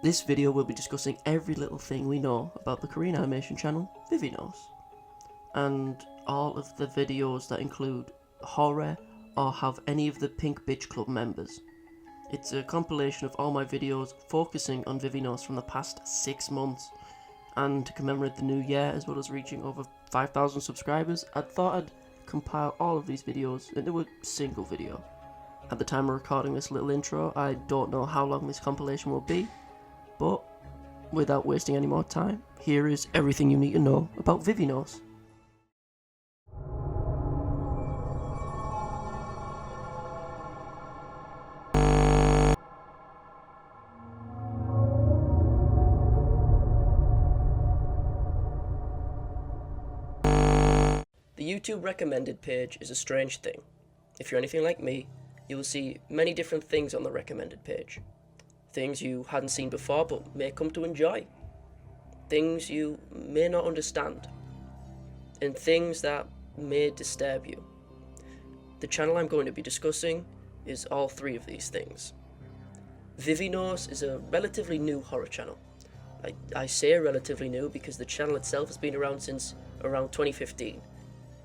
This video will be discussing every little thing we know about the Korean animation channel VIVINOS, and all of the videos that include horror or have any of the Pink Bitch Club members. It's a compilation of all my videos focusing on VIVINOS from the past 6 months, and to commemorate the new year as well as reaching over 5,000 subscribers, I thought I'd compile all of these videos into a single video. At the time of recording this little intro, I don't know how long this compilation will be, but without wasting any more time, here is everything you need to know about VIVINOS. The YouTube recommended page is a strange thing. If you're anything like me, you will see many different things on the recommended page. Things you hadn't seen before but may come to enjoy. Things you may not understand. And things that may disturb you. The channel I'm going to be discussing is all three of these things. VIVINOS is a relatively new horror channel. I say relatively new because the channel itself has been around since around 2015.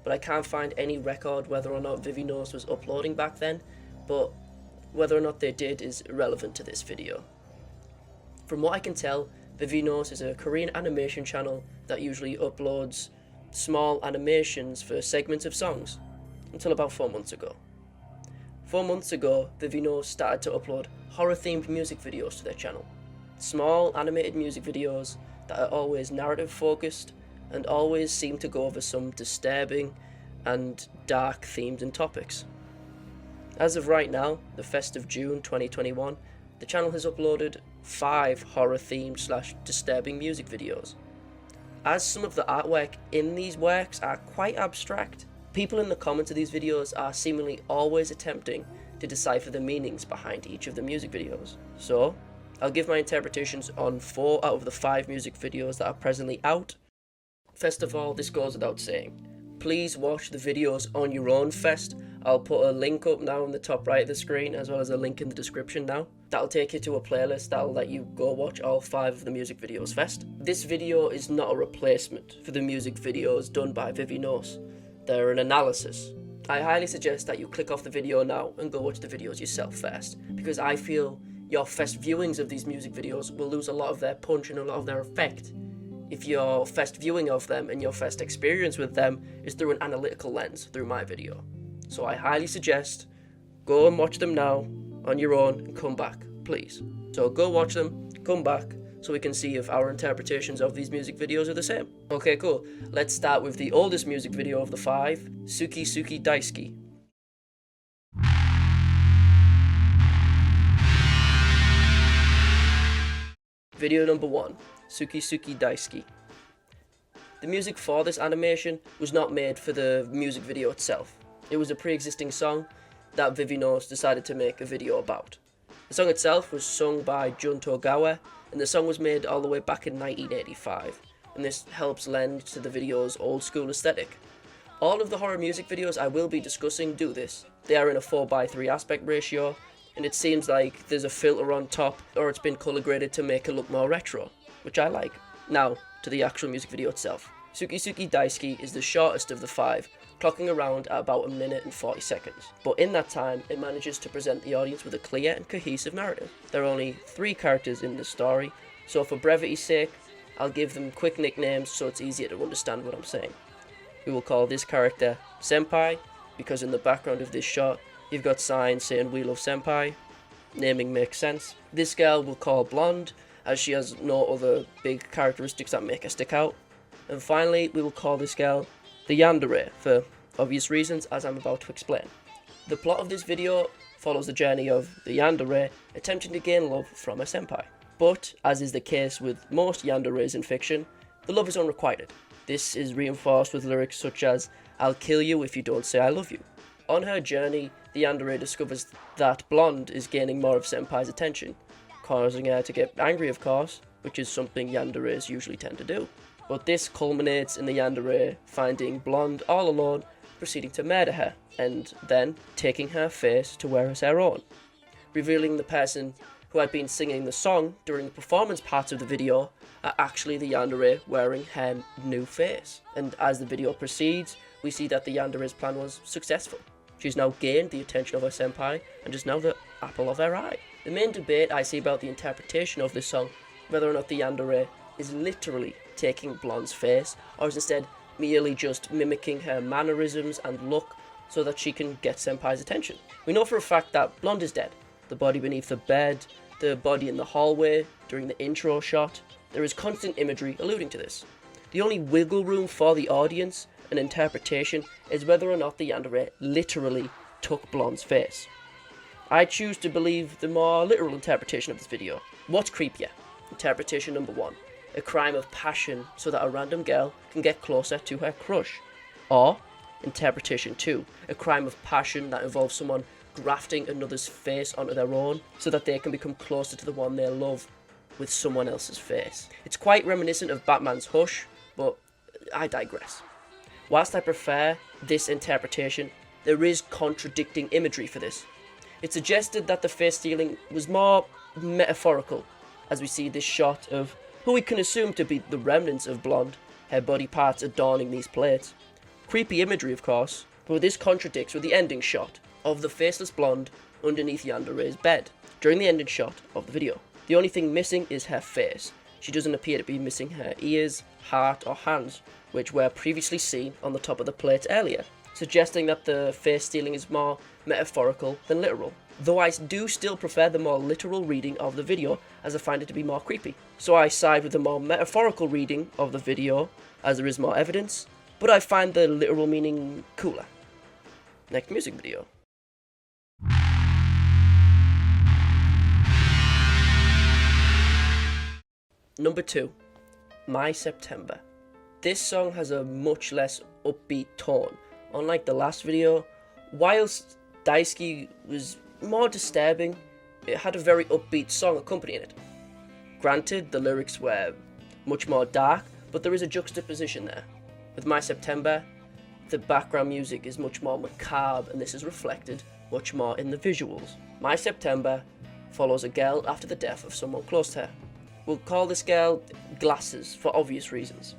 But I can't find any record whether or not VIVINOS was uploading back then, but whether or not they did is irrelevant to this video. From what I can tell, VIVINOS is a Korean animation channel that usually uploads small animations for segments of songs, until about 4 months ago. 4 months ago, VIVINOS started to upload horror-themed music videos to their channel. Small animated music videos that are always narrative-focused and always seem to go over some disturbing and dark themes and topics. As of right now, the 1st of June 2021, the channel has uploaded 5 horror-themed / disturbing music videos. As some of the artwork in these works are quite abstract, people in the comments of these videos are seemingly always attempting to decipher the meanings behind each of the music videos. So, I'll give my interpretations on 4 out of the 5 music videos that are presently out. First of all, this goes without saying. Please watch the videos on your own first. I'll put a link up now in the top right of the screen, as well as a link in the description now. That'll take you to a playlist that'll let you go watch all 5 of the music videos first. This video is not a replacement for the music videos done by VIVINOS. They're an analysis. I highly suggest that you click off the video now and go watch the videos yourself first, because I feel your first viewings of these music videos will lose a lot of their punch and a lot of their effect if your first viewing of them and your first experience with them is through an analytical lens, through my video. So I highly suggest go and watch them now on your own and come back, please. So go watch them, come back, so we can see if our interpretations of these music videos are the same. Okay, cool. Let's start with the oldest music video of the 5, Suki Suki Daisuki. Video number 1, Suki Suki Daisuki. The music for this animation was not made for the music video itself. It was a pre-existing song that VIVINOS decided to make a video about. The song itself was sung by Jun Togawa, and the song was made all the way back in 1985, and this helps lend to the video's old school aesthetic. All of the horror music videos I will be discussing do this. They are in a 4:3 aspect ratio, and it seems like there's a filter on top, or it's been color graded to make it look more retro, which I like. Now, to the actual music video itself. Suki Suki Daisuki is the shortest of the 5, clocking around at about 1 minute and 40 seconds. But in that time, it manages to present the audience with a clear and cohesive narrative. There are only 3 characters in the story, so for brevity's sake, I'll give them quick nicknames so it's easier to understand what I'm saying. We will call this character Senpai, because in the background of this shot, you've got signs saying "We love Senpai." Naming makes sense. This girl we'll call Blonde, as she has no other big characteristics that make her stick out. And finally, we will call this girl the Yandere, for obvious reasons, as I'm about to explain. The plot of this video follows the journey of the Yandere attempting to gain love from a senpai. But, as is the case with most yanderes in fiction, the love is unrequited. This is reinforced with lyrics such as "I'll kill you if you don't say I love you." On her journey, the yandere discovers that Blonde is gaining more of senpai's attention, causing her to get angry, of course, which is something yanderes usually tend to do. But this culminates in the yandere finding Blonde all alone, proceeding to murder her, and then taking her face to wear as her own, revealing the person who who had been singing the song during the performance parts of the video, are actually the yandere wearing her new face. And as the video proceeds, we see that the yandere's plan was successful. She's now gained the attention of her senpai and is now the apple of her eye. The main debate I see about the interpretation of this song, whether or not the yandere is literally taking Blonde's face, or is instead merely just mimicking her mannerisms and look so that she can get senpai's attention. We know for a fact that Blonde is dead. The body beneath the bed, the body in the hallway during the intro shot. There is constant imagery alluding to this. The only wiggle room for the audience and interpretation is whether or not the yandere literally took Blonde's face. I choose to believe the more literal interpretation of this video. What's creepier? Interpretation number 1. A crime of passion so that a random girl can get closer to her crush. Or, interpretation 2. A crime of passion that involves someone grafting another's face onto their own so that they can become closer to the one they love with someone else's face. It's quite reminiscent of Batman's Hush, but I digress. Whilst I prefer this interpretation, there is contradicting imagery for this. It suggested that the face stealing was more metaphorical, as we see this shot of who we can assume to be the remnants of Blonde, her body parts adorning these plates. Creepy imagery, of course, but this contradicts with the ending shot of the faceless Blonde underneath yandere's bed during the ending shot of the video. The only thing missing is her face. She doesn't appear to be missing her ears, heart or hands, which were previously seen on the top of the plate earlier, suggesting that the face stealing is more metaphorical than literal. Though I do still prefer the more literal reading of the video, as I find it to be more creepy. So I side with the more metaphorical reading of the video, as there is more evidence, but I find the literal meaning cooler. Next music video. Number 2, My September. This song has a much less upbeat tone. Unlike the last video, whilst Daisuke was more disturbing, it had a very upbeat song accompanying it. Granted, the lyrics were much more dark, but there is a juxtaposition there. With My September, the background music is much more macabre, and this is reflected much more in the visuals. My September follows a girl after the death of someone close to her. We'll call this girl Glasses for obvious reasons.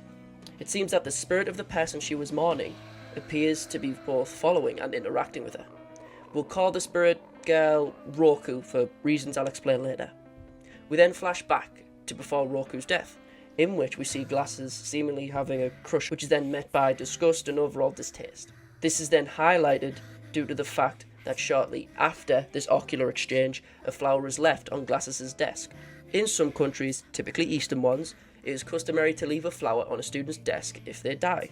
It seems that the spirit of the person she was mourning appears to be both following and interacting with her. We'll call the spirit girl Roku for reasons I'll explain later. We then flash back to before Roku's death, in which we see Glasses seemingly having a crush, which is then met by disgust and overall distaste. This is then highlighted due to the fact that shortly after this ocular exchange, a flower is left on Glasses' desk. In some countries, typically Eastern ones, it is customary to leave a flower on a student's desk if they die.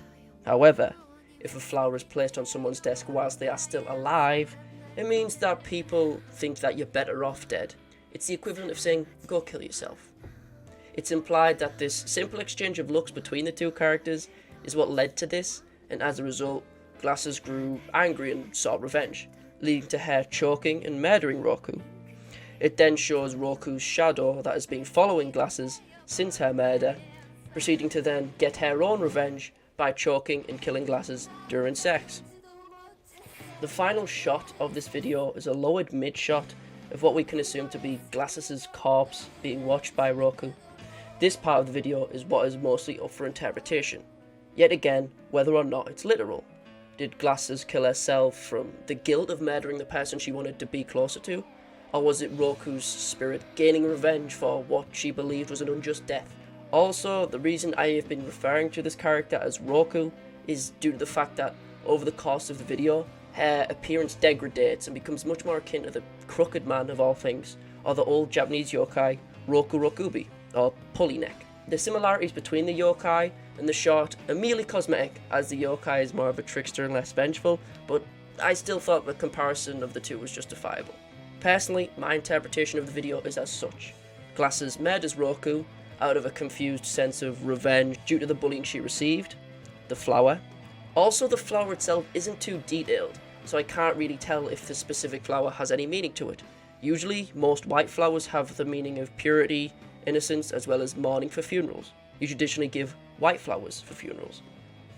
However, if a flower is placed on someone's desk whilst they are still alive, it means that people think that you're better off dead. It's the equivalent of saying, go kill yourself. It's implied that this simple exchange of looks between the two characters is what led to this, and as a result, Glasses grew angry and sought revenge, leading to her choking and murdering Roku. It then shows Roku's shadow that has been following Glasses since her murder, proceeding to then get her own revenge by choking and killing Glasses during sex. The final shot of this video is a lowered mid shot of what we can assume to be Glasses' corpse being watched by Roku. This part of the video is what is mostly up for interpretation. Yet again, whether or not it's literal. Did Glasses kill herself from the guilt of murdering the person she wanted to be closer to? Or was it Roku's spirit gaining revenge for what she believed was an unjust death? Also, the reason I have been referring to this character as Roku is due to the fact that over the course of the video, her appearance degrades and becomes much more akin to the crooked man of all things, or the old Japanese yokai Roku Rokubi, or pulley neck. The similarities between the yokai and the short are merely cosmetic, as the yokai is more of a trickster and less vengeful, but I still thought the comparison of the two was justifiable. Personally, my interpretation of the video is as such. Glasses murders Roku out of a confused sense of revenge due to the bullying she received. The flower. Also, the flower itself isn't too detailed, so I can't really tell if the specific flower has any meaning to it. Usually, most white flowers have the meaning of purity, innocence, as well as mourning for funerals. You traditionally give white flowers for funerals.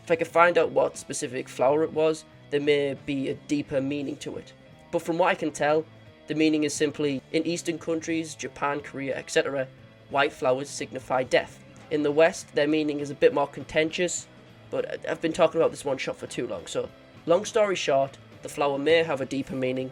If I could find out what specific flower it was, there may be a deeper meaning to it. But from what I can tell, The meaning is simply, in Eastern countries, Japan, Korea, etc., white flowers signify death. In the West, their meaning is a bit more contentious, but I've been talking about this one shot for too long, so long story short, the flower may have a deeper meaning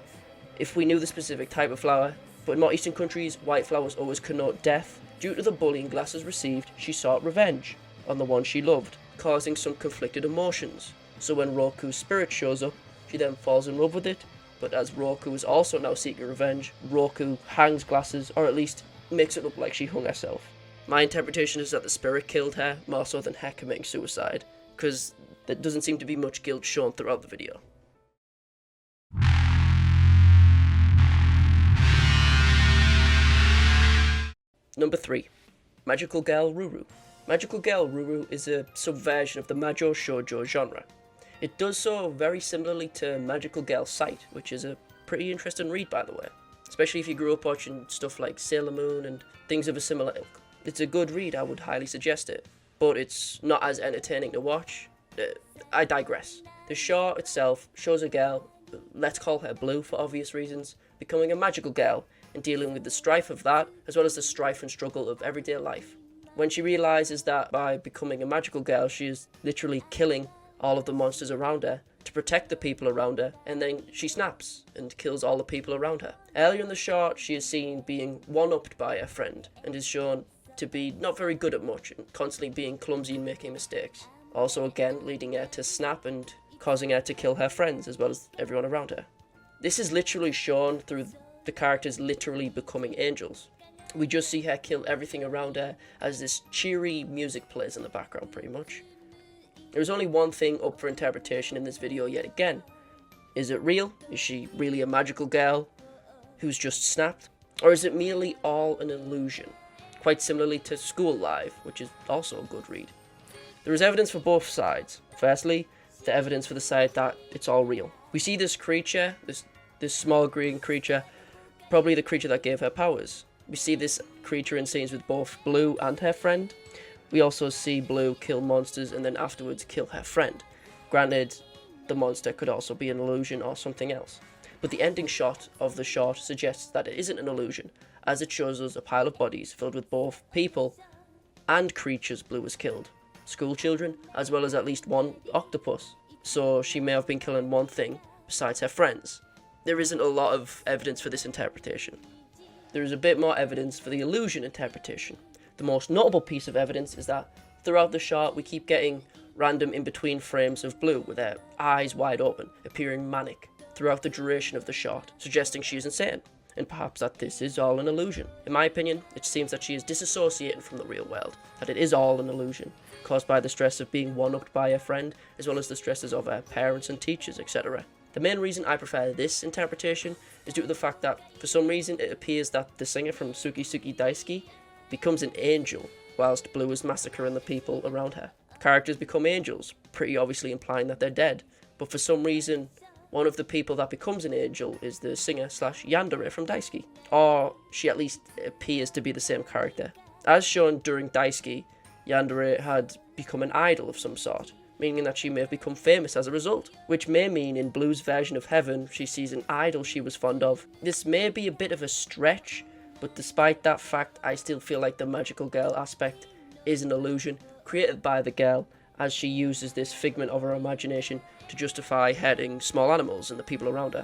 if we knew the specific type of flower, but in more Eastern countries, white flowers always connote death. Due to the bullying Glasses received, she sought revenge on the one she loved, causing some conflicted emotions. So when Roku's spirit shows up, she then falls in love with it, but as Roku is also now seeking revenge, Roku hangs Glasses, or at least makes it look like she hung herself. My interpretation is that the spirit killed her, more so than her committing suicide, because there doesn't seem to be much guilt shown throughout the video. Number 3. Magical Girl Ruru. Magical Girl Ruru is a subversion of the Majo Shoujo genre. It does so very similarly to Magical Girl Sight, which is a pretty interesting read by the way, especially if you grew up watching stuff like Sailor Moon and things of a similar ilk. It's a good read, I would highly suggest it, but it's not as entertaining to watch. I digress. The short itself shows a girl, let's call her Blue for obvious reasons, becoming a magical girl and dealing with the strife of that, as well as the strife and struggle of everyday life. When she realises that by becoming a magical girl, she is literally killing all of the monsters around her to protect the people around her, and then she snaps and kills all the people around her. Earlier in the short, she is seen being one-upped by her friend and is shown to be not very good at much and constantly being clumsy and making mistakes. Also again leading her to snap and causing her to kill her friends as well as everyone around her. This is literally shown through the characters literally becoming angels. We just see her kill everything around her as this cheery music plays in the background pretty much. There's only one thing up for interpretation in this video yet again. Is it real? Is she really a magical girl who's just snapped? Or is it merely all an illusion? Quite similarly to School Live, which is also a good read. There is evidence for both sides. Firstly, the evidence for the side that it's all real. We see this creature, this small green creature, probably the creature that gave her powers. We see this creature in scenes with both Blue and her friend. We also see Blue kill monsters and then afterwards kill her friend. Granted, the monster could also be an illusion or something else. But the ending shot of the short suggests that it isn't an illusion, as it shows us a pile of bodies filled with both people and creatures Blue has killed. School children, as well as at least one octopus. So she may have been killing one thing besides her friends. There isn't a lot of evidence for this interpretation. There is a bit more evidence for the illusion interpretation. The most notable piece of evidence is that throughout the shot we keep getting random in-between frames of Blue with her eyes wide open, appearing manic throughout the duration of the shot, suggesting she is insane, and perhaps that this is all an illusion. In my opinion, it seems that she is disassociating from the real world, that it is all an illusion, caused by the stress of being one-upped by her friend, as well as the stresses of her parents and teachers, etc. The main reason I prefer this interpretation is due to the fact that, for some reason, it appears that the singer from Suki Suki Daisuki becomes an angel, whilst Blue is massacring the people around her. Characters become angels, pretty obviously implying that they're dead, but for some reason, one of the people that becomes an angel is the singer / yandere from Daisuki, or she at least appears to be the same character. As shown during Daisuki, yandere had become an idol of some sort, meaning that she may have become famous as a result, which may mean in Blue's version of heaven she sees an idol she was fond of. This may be a bit of a stretch, but despite that fact I still feel like the magical girl aspect is an illusion created by the girl, as she uses this figment of her imagination to justify hurting small animals and the people around her.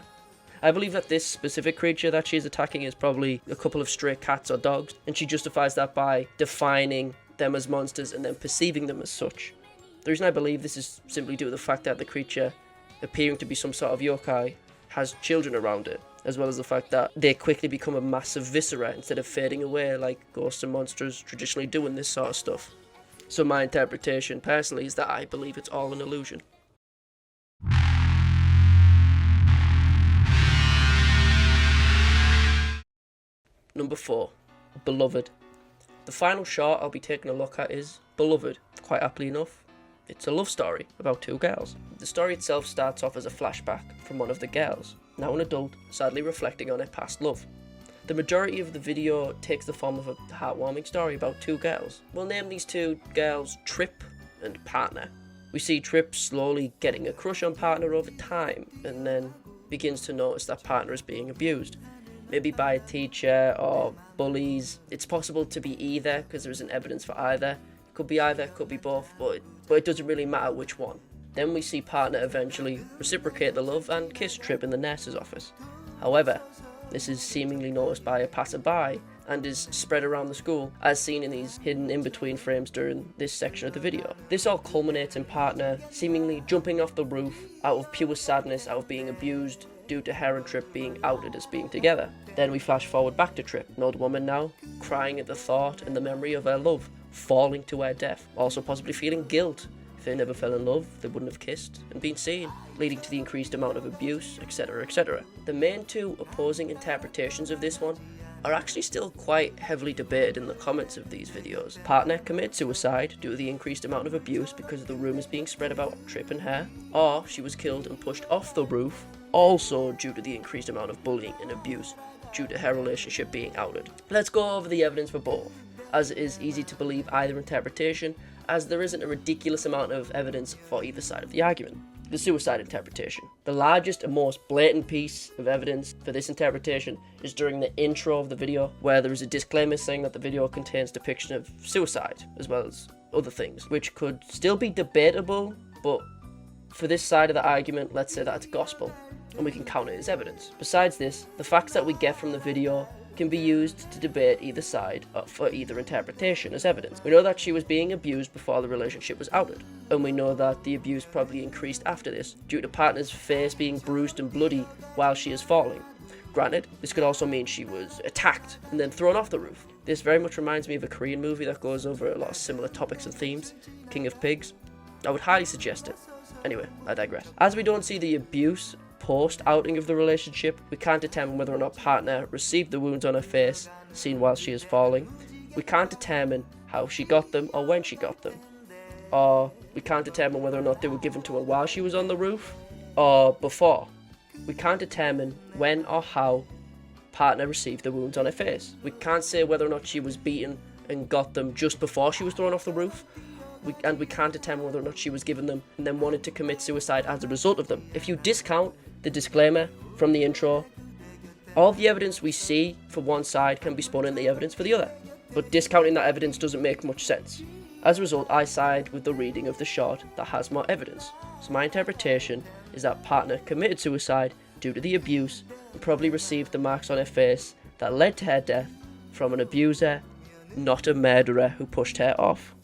I believe that this specific creature that she is attacking is probably a couple of stray cats or dogs, and she justifies that by defining them as monsters and then perceiving them as such. The reason I believe this is simply due to the fact that the creature, appearing to be some sort of yokai, has children around it, as well as the fact that they quickly become a massive viscera instead of fading away like ghosts and monsters traditionally do in this sort of stuff. So my interpretation personally is that I believe it's all an illusion. Number 4. Beloved. The final short I'll be taking a look at is Beloved. Quite aptly enough, it's a love story about two girls. The story itself starts off as a flashback from one of the girls, now an adult, sadly reflecting on her past love. The majority of the video takes the form of a heartwarming story about two girls. We'll name these two girls Trip and Partner. We see Trip slowly getting a crush on Partner over time, and then begins to notice that Partner is being abused, maybe by a teacher or bullies. It's possible to be either, because there isn't evidence for either. It could be either, it could be both, but it doesn't really matter which one. Then we see partner eventually reciprocate the love and kiss Trip in the nurse's office. However, this is seemingly noticed by a passerby and is spread around the school, as seen in these hidden in-between frames during this section of the video. This all culminates in partner seemingly jumping off the roof out of pure sadness, out of being abused due to her and Trip being outed as being together. Then we flash forward back to Trip, an old woman now, crying at the thought and the memory of her love falling to her death, also possibly feeling guilt. If they never fell in love, they wouldn't have kissed and been seen, leading to the increased amount of abuse, etc, etc. The main two opposing interpretations of this one are actually still quite heavily debated in the comments of these videos. Partner committed suicide due to the increased amount of abuse because of the rumours being spread about Trip and her, or she was killed and pushed off the roof, also due to the increased amount of bullying and abuse due to her relationship being outed. Let's go over the evidence for both, as it is easy to believe either interpretation, as there isn't a ridiculous amount of evidence for either side of the argument. The suicide interpretation. The largest and most blatant piece of evidence for this interpretation is during the intro of the video, where there is a disclaimer saying that the video contains depiction of suicide, as well as other things, which could still be debatable, but for this side of the argument, let's say that it's gospel, and we can count it as evidence. Besides this, the facts that we get from the video can be used to debate either side for either interpretation as evidence. We know that she was being abused before the relationship was outed, and we know that the abuse probably increased after this due to partner's face being bruised and bloody while she is falling. Granted, this could also mean she was attacked and then thrown off the roof. This very much reminds me of a Korean movie that goes over a lot of similar topics and themes, King of Pigs. I would highly suggest it. Anyway, I digress. As we don't see the abuse post-outing of the relationship, we can't determine whether or not partner received the wounds on her face seen while she is falling. We can't determine how she got them or when she got them. Or we can't determine whether or not they were given to her while she was on the roof or before. We can't determine when or how partner received the wounds on her face. We can't say whether or not she was beaten and got them just before she was thrown off the roof. And we can't determine whether or not she was given them and then wanted to commit suicide as a result of them. If you discount the disclaimer from the intro, all the evidence we see for one side can be spun in the evidence for the other, but discounting that evidence doesn't make much sense. As a result, I side with the reading of the short that has more evidence. So my interpretation is that partner committed suicide due to the abuse and probably received the marks on her face that led to her death from an abuser, not a murderer who pushed her off.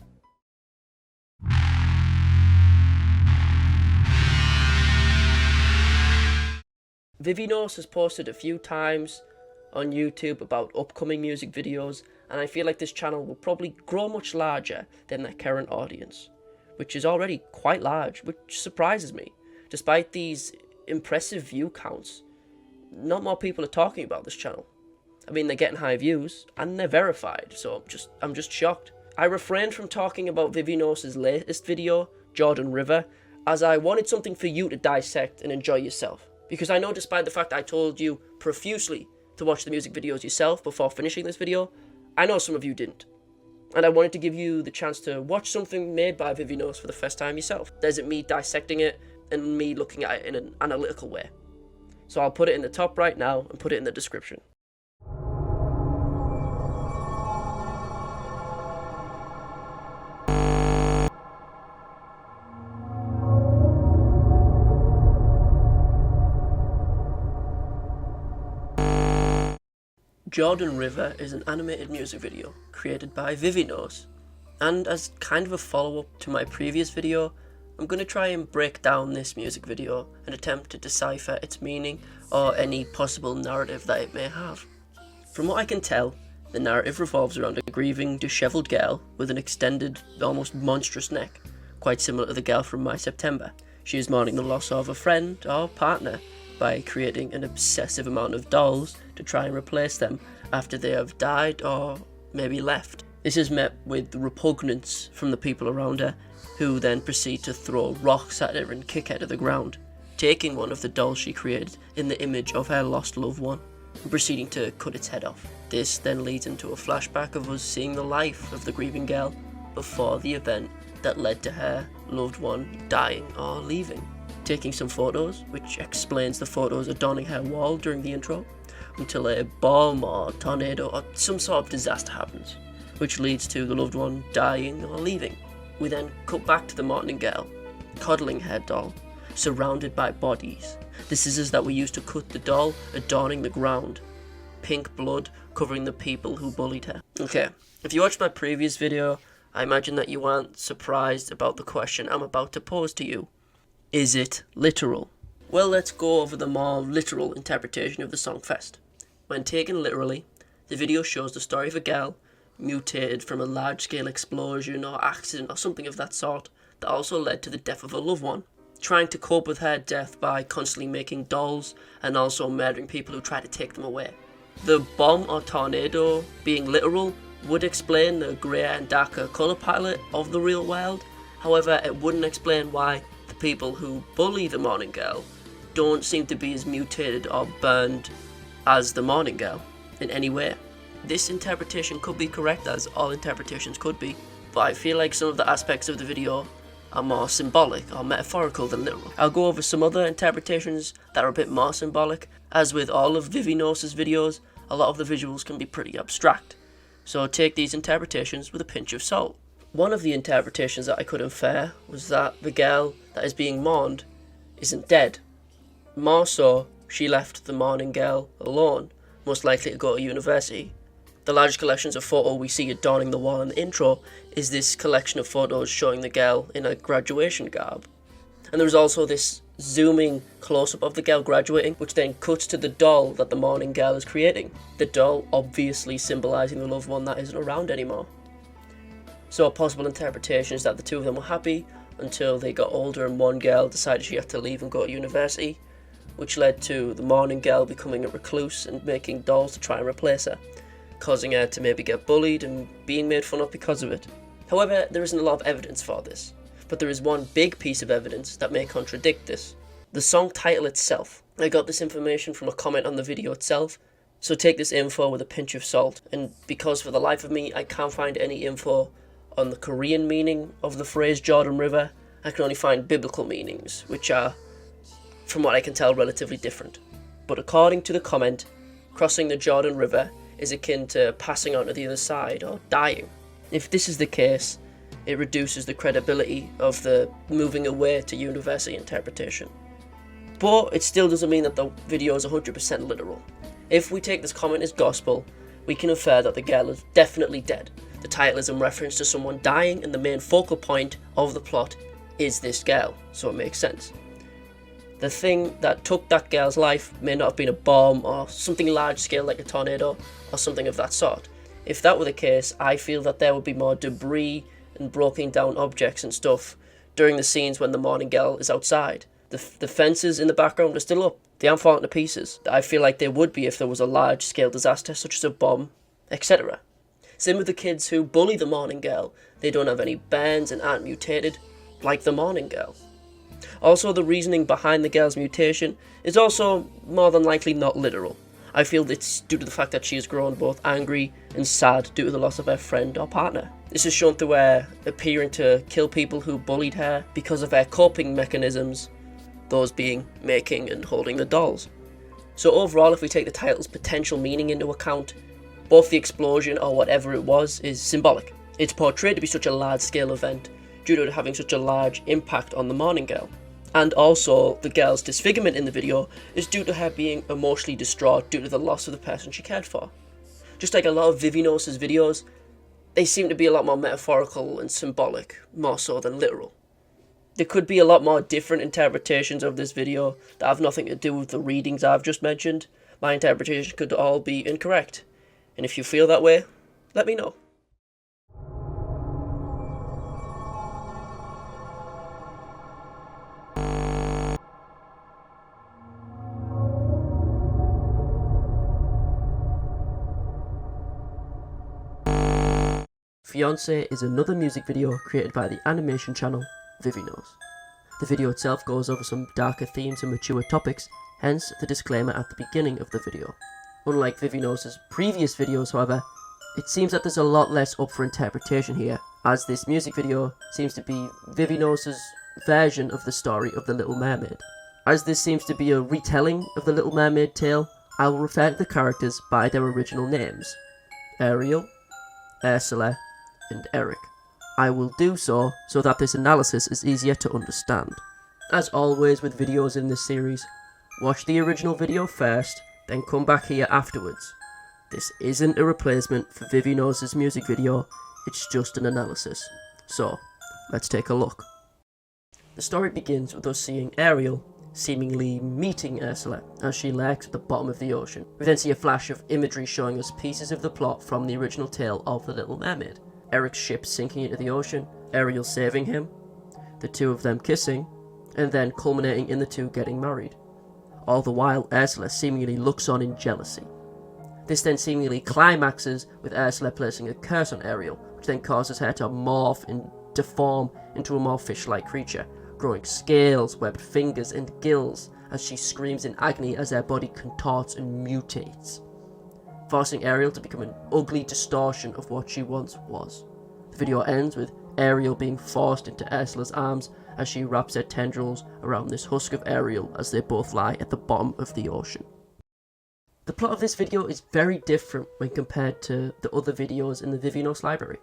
VIVINOS has posted a few times on YouTube about upcoming music videos, and I feel like this channel will probably grow much larger than their current audience, which is already quite large, which surprises me. Despite these impressive view counts, not more people are talking about this channel. I mean, they're getting high views, and they're verified, so I'm just shocked. I refrained from talking about VIVINOS' latest video, Jordan River, as I wanted something for you to dissect and enjoy yourself. Because I know, despite the fact I told you profusely to watch the music videos yourself before finishing this video, I know some of you didn't. And I wanted to give you the chance to watch something made by VIVINOS for the first time yourself. There's me dissecting it and me looking at it in an analytical way. So I'll put it in the top right now and put it in the description. Jordan River is an animated music video created by VIVINOS, and as kind of a follow-up to my previous video, I'm going to try and break down this music video and attempt to decipher its meaning or any possible narrative that it may have. From what I can tell, the narrative revolves around a grieving, dishevelled girl with an extended, almost monstrous neck, quite similar to the girl from My September. She is mourning the loss of a friend or partner by creating an obsessive amount of dolls to try and replace them after they have died or maybe left. This is met with repugnance from the people around her, who then proceed to throw rocks at her and kick her to the ground, taking one of the dolls she created in the image of her lost loved one and proceeding to cut its head off. This then leads into a flashback of us seeing the life of the grieving girl before the event that led to her loved one dying or leaving. Taking some photos, which explains the photos adorning her wall during the intro, until a bomb or tornado or some sort of disaster happens, which leads to the loved one dying or leaving. We then cut back to the morning girl, coddling her doll, surrounded by bodies. The scissors that we used to cut the doll adorning the ground. Pink blood covering the people who bullied her. Okay, if you watched my previous video, I imagine that you aren't surprised about the question I'm about to pose to you. Is it literal? Well, let's go over the more literal interpretation of the song first. When taken literally, the video shows the story of a girl mutated from a large-scale explosion or accident or something of that sort that also led to the death of a loved one, trying to cope with her death by constantly making dolls and also murdering people who try to take them away. The bomb or tornado being literal would explain the greyer and darker colour palette of the real world. However, it wouldn't explain why the people who bully the morning girl don't seem to be as mutated or burned as the morning girl in any way. This interpretation could be correct, as all interpretations could be, but I feel like some of the aspects of the video are more symbolic or metaphorical than literal. I'll go over some other interpretations that are a bit more symbolic. As with all of VIVINOS' videos, a lot of the visuals can be pretty abstract, so take these interpretations with a pinch of salt. One of the interpretations that I could infer was that the girl that is being mourned isn't dead. More so, she left the morning girl alone, most likely to go to university. The large collections of photos we see adorning the wall in the intro is this collection of photos showing the girl in a graduation garb. And there's also this zooming close-up of the girl graduating, which then cuts to the doll that the morning girl is creating. The doll obviously symbolising the loved one that isn't around anymore. So a possible interpretation is that the two of them were happy until they got older and one girl decided she had to leave and go to university, which led to the morning girl becoming a recluse and making dolls to try and replace her, causing her to maybe get bullied and being made fun of because of it. However, there isn't a lot of evidence for this, but there is one big piece of evidence that may contradict this. The song title itself. I got this information from a comment on the video itself, so take this info with a pinch of salt, and because for the life of me I can't find any info on the Korean meaning of the phrase Jordan River, I can only find biblical meanings, which are, from what I can tell, relatively different. But according to the comment, crossing the Jordan River is akin to passing on to the other side or dying. If this is the case, it reduces the credibility of the moving away to university interpretation. But it still doesn't mean that the video is 100% literal. If we take this comment as gospel, we can infer that the girl is definitely dead. The title is in reference to someone dying and the main focal point of the plot is this girl, so it makes sense. The thing that took that girl's life may not have been a bomb or something large scale like a tornado or something of that sort. If that were the case, I feel that there would be more debris and broken down objects and stuff during the scenes when the morning girl is outside. The fences in the background are still up. They aren't falling to pieces. I feel like they would be if there was a large scale disaster such as a bomb, etc. Same with the kids who bully the morning girl. They don't have any burns and aren't mutated like the morning girl. Also, the reasoning behind the girl's mutation is also more than likely not literal. I feel it's due to the fact that she has grown both angry and sad due to the loss of her friend or partner. This is shown through her appearing to kill people who bullied her because of her coping mechanisms, those being making and holding the dolls. So overall, if we take the title's potential meaning into account, both the explosion or whatever it was is symbolic. It's portrayed to be such a large scale event due to it having such a large impact on the morning girl. And also, the girl's disfigurement in the video is due to her being emotionally distraught due to the loss of the person she cared for. Just like a lot of VIVINOS' videos, they seem to be a lot more metaphorical and symbolic, more so than literal. There could be a lot more different interpretations of this video that have nothing to do with the readings I've just mentioned. My interpretation could all be incorrect. And if you feel that way, let me know. Fiance is another music video created by the animation channel VIVINOS. The video itself goes over some darker themes and mature topics, hence the disclaimer at the beginning of the video. Unlike VIVINOS' previous videos, however, it seems that there's a lot less up for interpretation here, as this music video seems to be VIVINOS' version of the story of The Little Mermaid. As this seems to be a retelling of the Little Mermaid tale, I will refer to the characters by their original names: Ariel, Ursula, and Eric. I will do so that this analysis is easier to understand. As always with videos in this series, watch the original video first, then come back here afterwards. This isn't a replacement for VIVINOS' music video, it's just an analysis. So, let's take a look. The story begins with us seeing Ariel seemingly meeting Ursula as she lurks at the bottom of the ocean. We then see a flash of imagery showing us pieces of the plot from the original tale of The Little Mermaid. Eric's ship sinking into the ocean, Ariel saving him, the two of them kissing, and then culminating in the two getting married. All the while, Ursula seemingly looks on in jealousy. This then seemingly climaxes with Ursula placing a curse on Ariel, which then causes her to morph and deform into a more fish-like creature, growing scales, webbed fingers, and gills as she screams in agony as her body contorts and mutates, forcing Ariel to become an ugly distortion of what she once was. The video ends with Ariel being forced into Ursula's arms as she wraps her tendrils around this husk of Ariel as they both lie at the bottom of the ocean. The plot of this video is very different when compared to the other videos in the VIVINOS library,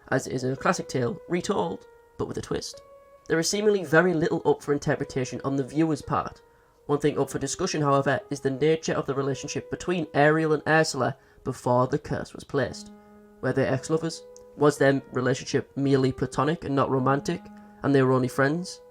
as it is a classic tale retold, but with a twist. There is seemingly very little up for interpretation on the viewer's part. One thing up for discussion, however, is the nature of the relationship between Ariel and Ursula before the curse was placed. Were they ex-lovers? Was their relationship merely platonic and not romantic, and they were only friends?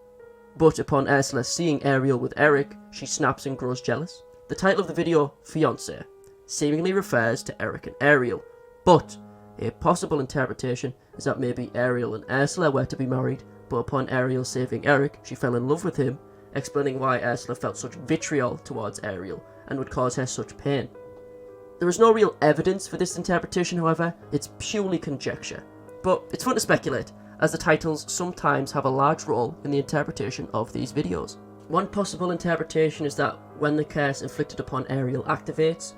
But upon Ursula seeing Ariel with Eric, she snaps and grows jealous. The title of the video, Fiancé, seemingly refers to Eric and Ariel, but a possible interpretation is that maybe Ariel and Ursula were to be married, but upon Ariel saving Eric, she fell in love with him, explaining why Ursula felt such vitriol towards Ariel and would cause her such pain. There is no real evidence for this interpretation, however, it's purely conjecture. But it's fun to speculate, as the titles sometimes have a large role in the interpretation of these videos. One possible interpretation is that when the curse inflicted upon Ariel activates,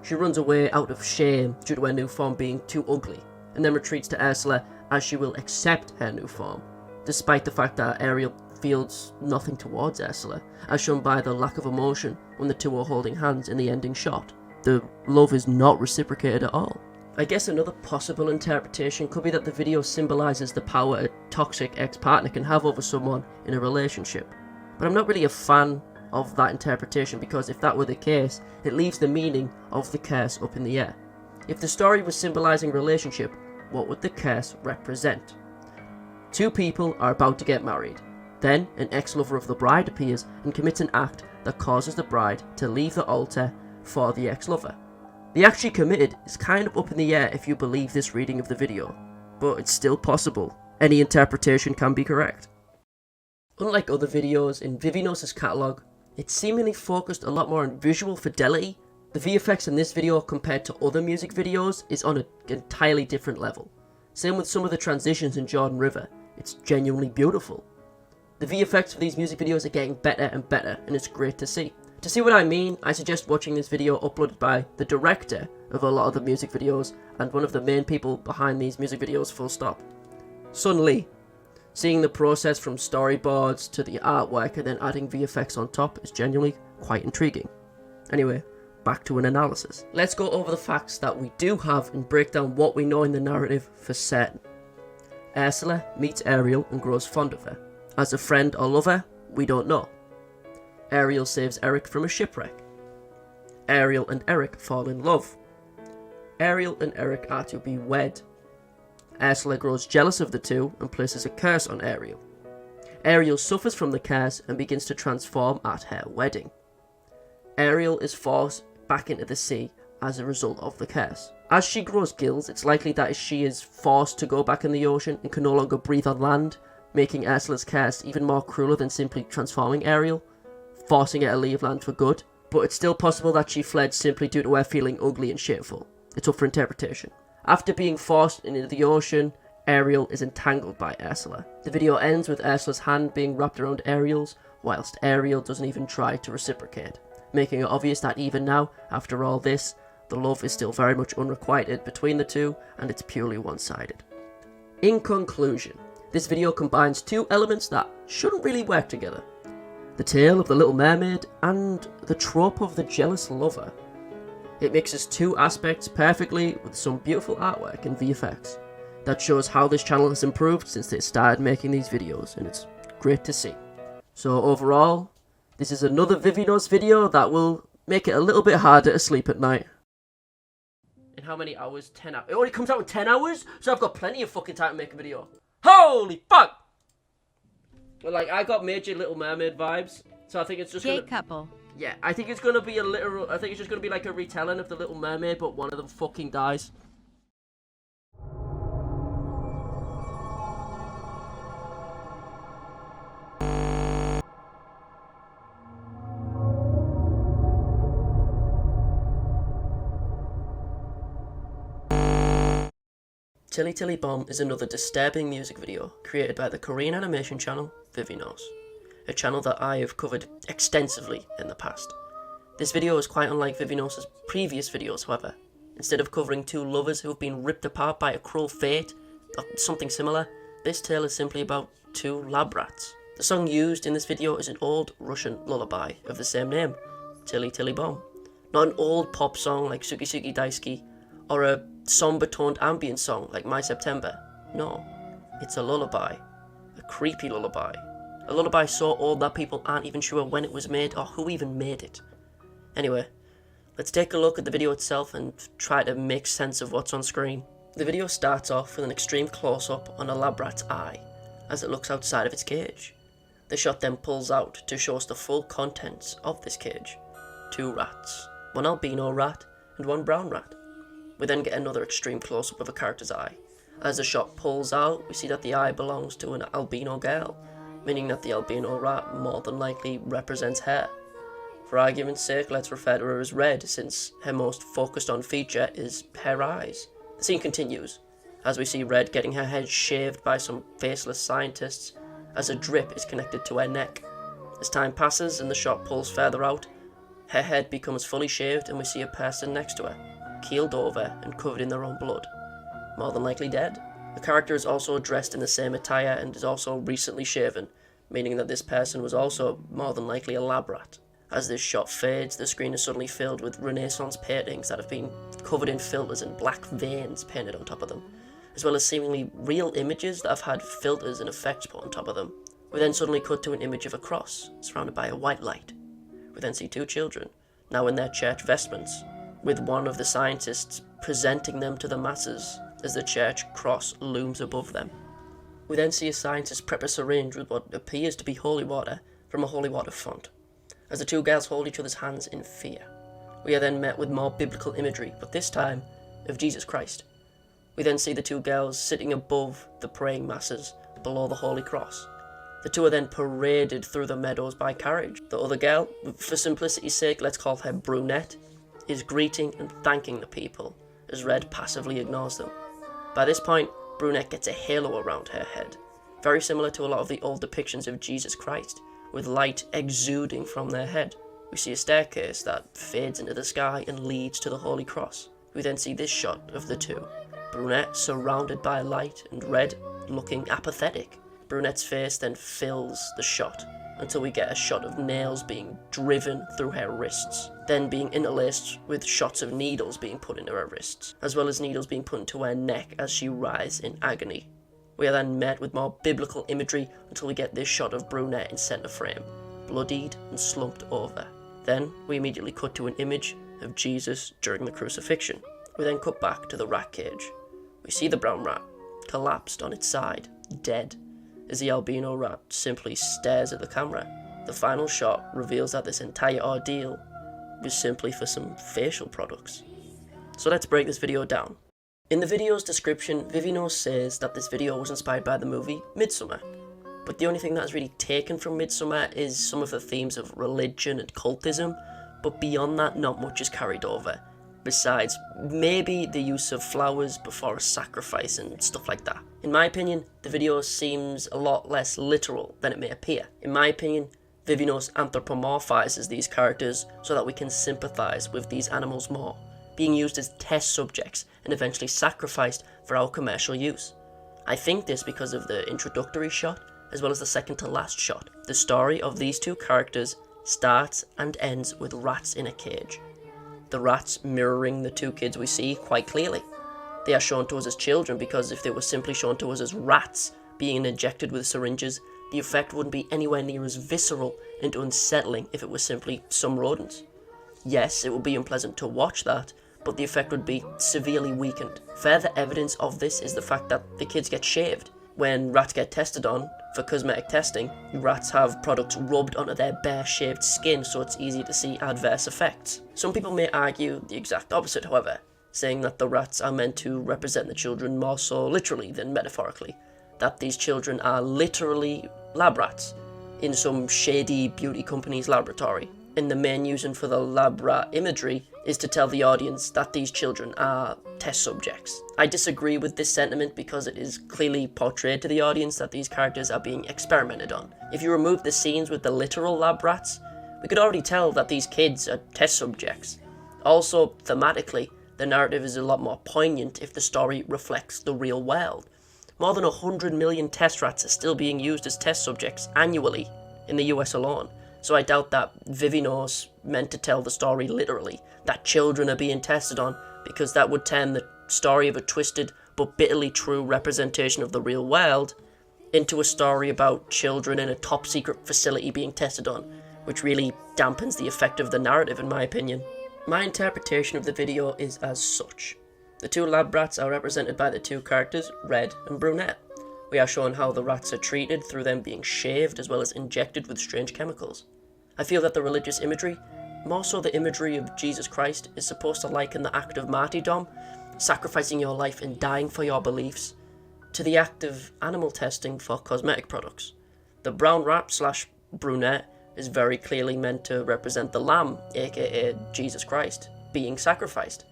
she runs away out of shame due to her new form being too ugly, and then retreats to Ursula as she will accept her new form, despite the fact that Ariel feels nothing towards Ursula, as shown by the lack of emotion when the two are holding hands in the ending shot. The love is not reciprocated at all. I guess another possible interpretation could be that the video symbolises the power a toxic ex-partner can have over someone in a relationship. But I'm not really a fan of that interpretation, because if that were the case, it leaves the meaning of the curse up in the air. If the story was symbolising relationship, what would the curse represent? Two people are about to get married. Then, an ex-lover of the bride appears and commits an act that causes the bride to leave the altar for the ex-lover. The act she committed is kind of up in the air if you believe this reading of the video, but it's still possible. Any interpretation can be correct. Unlike other videos in VIVINOS' catalogue, it seemingly focused a lot more on visual fidelity. The VFX in this video compared to other music videos is on an entirely different level. Same with some of the transitions in Jordan River, it's genuinely beautiful. The VFX for these music videos are getting better and better, and it's great to see. To see what I mean, I suggest watching this video uploaded by the director of a lot of the music videos, and one of the main people behind these music videos, full stop. Sun Lee. Seeing the process from storyboards to the artwork and then adding VFX on top is genuinely quite intriguing. Anyway, back to an analysis. Let's go over the facts that we do have and break down what we know in the narrative for certain. Ursula meets Ariel and grows fond of her. As a friend or lover, we don't know. Ariel saves Eric from a shipwreck. Ariel and Eric fall in love. Ariel and Eric are to be wed. Ursula grows jealous of the two and places a curse on Ariel. Ariel suffers from the curse and begins to transform at her wedding. Ariel is forced back into the sea as a result of the curse. As she grows gills, it's likely that she is forced to go back in the ocean and can no longer breathe on land, making Ursula's curse even more crueler than simply transforming Ariel, forcing her to leave land for good. But it's still possible that she fled simply due to her feeling ugly and shameful. It's up for interpretation. After being forced into the ocean, Ariel is entangled by Ursula. The video ends with Ursula's hand being wrapped around Ariel's, whilst Ariel doesn't even try to reciprocate, making it obvious that even now, after all this, the love is still very much unrequited between the two, and it's purely one-sided. In conclusion, this video combines two elements that shouldn't really work together. The tale of the Little Mermaid and the trope of the jealous lover. It mixes two aspects perfectly with some beautiful artwork and VFX. That shows how this channel has improved since they started making these videos, and it's great to see. So overall, this is another VIVINOS video that will make it a little bit harder to sleep at night. In how many hours? 10 hours. It only comes out in 10 hours? So I've got plenty of fucking time to make a video. Holy fuck! But like, I got major Little Mermaid vibes, so I think it's just Gay couple. Yeah, I think it's gonna be a literal, I think it's just gonna be like a retelling of the Little Mermaid, but one of them fucking dies. Tilly Tilly Bomb is another disturbing music video created by the Korean animation channel VIVINOS, a channel that I have covered extensively in the past. This video is quite unlike VIVINOS' previous videos, however. Instead of covering two lovers who have been ripped apart by a cruel fate, or something similar, this tale is simply about two lab rats. The song used in this video is an old Russian lullaby of the same name, Tilly Tilly Bomb. Not an old pop song like Suki Suki Daisuki, or a somber-toned ambient song like My September. No, it's a lullaby. A creepy lullaby. A lullaby so old that people aren't even sure when it was made or who even made it. Anyway, let's take a look at the video itself and try to make sense of what's on screen. The video starts off with an extreme close-up on a lab rat's eye as it looks outside of its cage. The shot then pulls out to show us the full contents of this cage. Two rats, one albino rat and one brown rat. We then get another extreme close-up of a character's eye. As the shot pulls out, we see that the eye belongs to an albino girl, meaning that the albino rat more than likely represents her. For argument's sake, let's refer to her as Red, since her most focused on feature is her eyes. The scene continues, as we see Red getting her head shaved by some faceless scientists, as a drip is connected to her neck. As time passes and the shot pulls further out, her head becomes fully shaved and we see a person next to her, keeled over and covered in their own blood, more than likely dead. The character is also dressed in the same attire and is also recently shaven, meaning that this person was also more than likely a lab rat. As this shot fades, the screen is suddenly filled with Renaissance paintings that have been covered in filters and black veins painted on top of them, as well as seemingly real images that have had filters and effects put on top of them. We then suddenly cut to an image of a cross, surrounded by a white light. We then see two children, now in their church vestments, with one of the scientists presenting them to the masses as the church cross looms above them. We then see a scientist prep a syringe with what appears to be holy water from a holy water font, as the two girls hold each other's hands in fear. We are then met with more biblical imagery, but this time of Jesus Christ. We then see the two girls sitting above the praying masses below the holy cross. The two are then paraded through the meadows by carriage. The other girl, for simplicity's sake let's call her Brunette, is greeting and thanking the people, as Red passively ignores them. By this point, Brunette gets a halo around her head, very similar to a lot of the old depictions of Jesus Christ, with light exuding from their head. We see a staircase that fades into the sky and leads to the Holy Cross. We then see this shot of the two, Brunette surrounded by light and Red looking apathetic. Brunette's face then fills the shot, until we get a shot of nails being driven through her wrists, then being interlaced with shots of needles being put into her wrists, as well as needles being put into her neck as she writhes in agony. We are then met with more biblical imagery until we get this shot of Brunette in centre frame, bloodied and slumped over. Then we immediately cut to an image of Jesus during the crucifixion. We then cut back to the rat cage. We see the brown rat, collapsed on its side, dead, as the albino rat simply stares at the camera. The final shot reveals that this entire ordeal was simply for some facial products. So let's break this video down. In the video's description, VIVINOS says that this video was inspired by the movie Midsummer, but the only thing that is really taken from Midsummer is some of the themes of religion and cultism, but beyond that not much is carried over, besides maybe the use of flowers before a sacrifice and stuff like that. In my opinion, the video seems a lot less literal than it may appear. In my opinion, VIVINOS anthropomorphizes these characters so that we can sympathize with these animals more, being used as test subjects and eventually sacrificed for our commercial use. I think this because of the introductory shot, as well as the second to last shot. The story of these two characters starts and ends with rats in a cage. the rats mirroring the two kids we see quite clearly. They are shown to us as children because if they were simply shown to us as rats being injected with syringes, the effect wouldn't be anywhere near as visceral and unsettling if it was simply some rodents. Yes, it would be unpleasant to watch that, but the effect would be severely weakened. Further evidence of this is the fact that the kids get shaved. When rats get tested on for cosmetic testing, rats have products rubbed onto their bare shaved skin so it's easy to see adverse effects. Some people may argue the exact opposite, however, saying that the rats are meant to represent the children more so literally than metaphorically, that these children are literally lab rats in some shady beauty company's laboratory, and the main reason for the lab rat imagery is to tell the audience that these children are test subjects. I disagree with this sentiment because it is clearly portrayed to the audience that these characters are being experimented on. If you remove the scenes with the literal lab rats, we could already tell that these kids are test subjects. Also, thematically, the narrative is a lot more poignant if the story reflects the real world. More than 100 million test rats are still being used as test subjects annually in the US alone, so I doubt that VIVINOS meant to tell the story literally, that children are being tested on, because that would turn the story of a twisted but bitterly true representation of the real world into a story about children in a top secret facility being tested on, which really dampens the effect of the narrative in my opinion. My interpretation of the video is as such. The two lab rats are represented by the two characters, Red and Brunette. We are shown how the rats are treated through them being shaved as well as injected with strange chemicals. I feel that the religious imagery, more so the imagery of Jesus Christ, is supposed to liken the act of martyrdom, sacrificing your life and dying for your beliefs, to the act of animal testing for cosmetic products. The brown rat slash brunette is very clearly meant to represent the lamb, aka Jesus Christ, being sacrificed.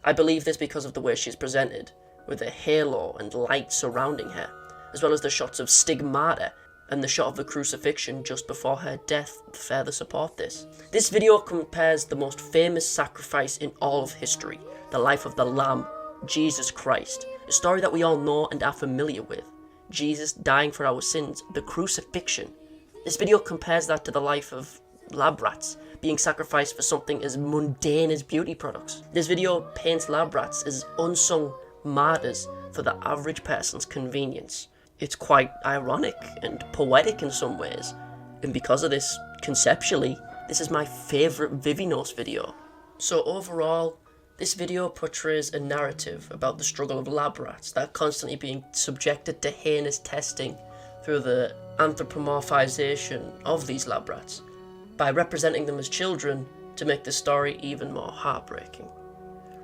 I believe this because of the way she is presented, with a halo and light surrounding her, as well as the shots of stigmata and the shot of the crucifixion just before her death further support this. This video compares the most famous sacrifice in all of history, the life of the Lamb, Jesus Christ, a story that we all know and are familiar with. Jesus dying for our sins, the crucifixion. This video compares that to the life of lab rats being sacrificed for something as mundane as beauty products. This video paints lab rats as unsung martyrs for the average person's convenience. It's quite ironic and poetic in some ways, and because of this, conceptually, this is my favourite VIVINOS video. So overall, this video portrays a narrative about the struggle of lab rats that are constantly being subjected to heinous testing through the anthropomorphization of these lab rats, by representing them as children to make the story even more heartbreaking,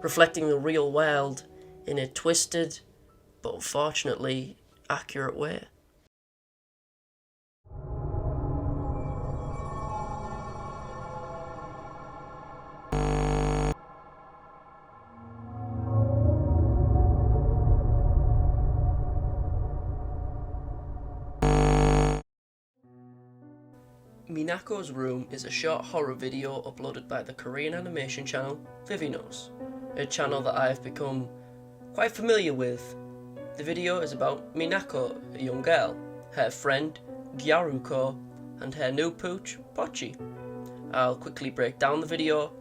reflecting the real world in a twisted, but unfortunately accurate way. Minako's Room is a short horror video uploaded by the Korean animation channel VIVINOS, a channel that I have become quite familiar with. The video is about Minako, a young girl, her friend Gyaruko, and her new pooch Pochi. I'll quickly break down the video,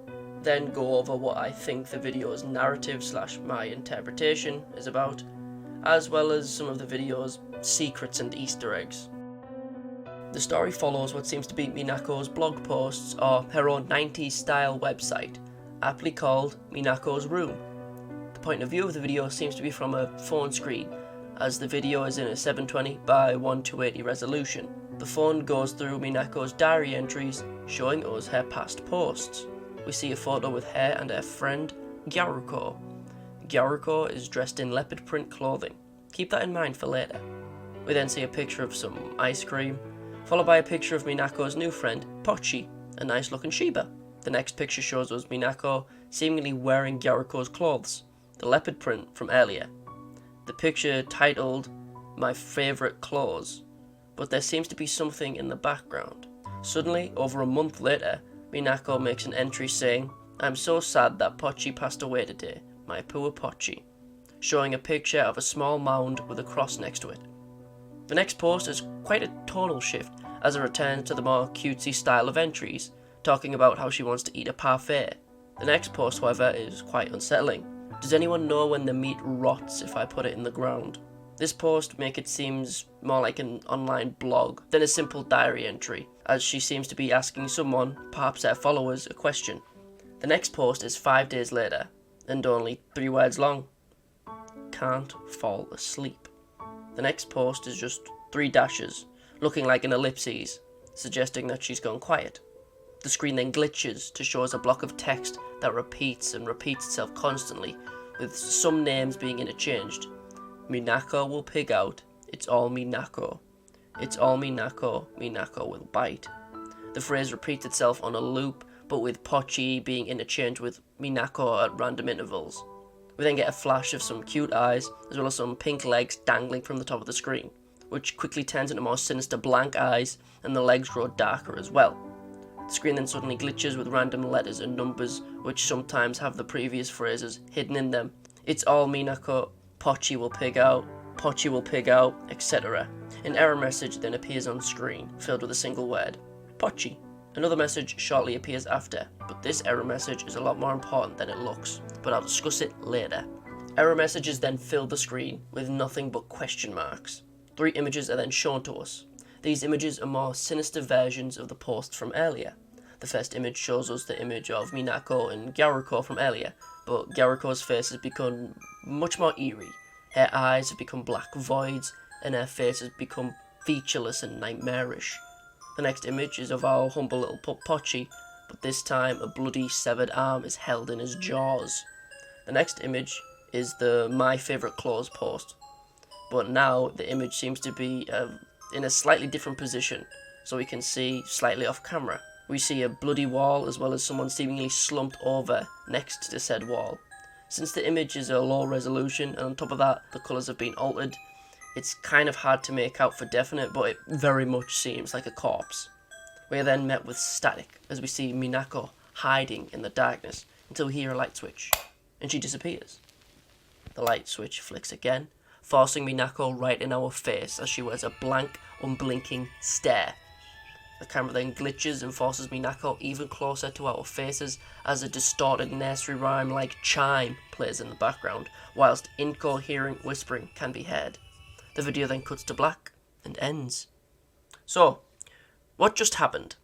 then go over what I think the video's narrative / my interpretation is about, as well as some of the video's secrets and Easter eggs. The story follows what seems to be Minako's blog posts or her own 90s style website, aptly called Minako's Room. The point of view of the video seems to be from a phone screen, as the video is in a 720 by 1280 resolution. The phone goes through Minako's diary entries, showing us her past posts. We see a photo with her and her friend Gyaruko. Gyaruko is dressed in leopard print clothing. Keep that in mind for later. We then see a picture of some ice cream, followed by a picture of Minako's new friend, Pochi, a nice looking Shiba. The next picture shows us Minako seemingly wearing Gyaruko's clothes, the leopard print from earlier. The picture titled, "My Favourite Clothes," but there seems to be something in the background. Suddenly, over a month later, Minako makes an entry saying, "I'm so sad that Pochi passed away today, my poor Pochi," showing a picture of a small mound with a cross next to it. The next post is quite a tonal shift as it returns to the more cutesy style of entries, talking about how she wants to eat a parfait. The next post, however, is quite unsettling. Does anyone know when the meat rots if I put it in the ground? This post makes it seem more like an online blog than a simple diary entry, as she seems to be asking someone, perhaps their followers, a question. The next post is 5 days later, and only 3 words long. Can't fall asleep. The next post is just 3 dashes, looking like an ellipses, suggesting that she's gone quiet. The screen then glitches to show us a block of text that repeats and repeats itself constantly, with some names being interchanged. Minako will pig out, it's all Minako. It's all Minako, Minako will bite. The phrase repeats itself on a loop, but with Pochi being interchanged with Minako at random intervals. We then get a flash of some cute eyes, as well as some pink legs dangling from the top of the screen, which quickly turns into more sinister blank eyes, and the legs grow darker as well. The screen then suddenly glitches with random letters and numbers, which sometimes have the previous phrases hidden in them. It's all Minako, Pochi will pig out, etc. An error message then appears on screen, filled with a single word, Pochi. Another message shortly appears after, but this error message is a lot more important than it looks, but I'll discuss it later. Error messages then fill the screen with nothing but question marks. 3 images are then shown to us. These images are more sinister versions of the post from earlier. The first image shows us the image of Minako and Jericho from earlier, but Jericho's face has become much more eerie. Her eyes have become black voids, and her face has become featureless and nightmarish. The next image is of our humble little pup Pochi, but this time a bloody severed arm is held in his jaws. The next image is the My Favourite Clothes post, but now the image seems to be in a slightly different position, so we can see slightly off camera. We see a bloody wall as well as someone seemingly slumped over next to said wall. Since the image is a low resolution and on top of that the colours have been altered, it's kind of hard to make out for definite, but it very much seems like a corpse. We are then met with static as we see Minako hiding in the darkness until we hear a light switch, and she disappears. The light switch flicks again, forcing Minako right in our face as she wears a blank, unblinking stare. The camera then glitches and forces Minako even closer to our faces as a distorted nursery rhyme like chime plays in the background, whilst incoherent whispering can be heard. The video then cuts to black and ends. So, what just happened?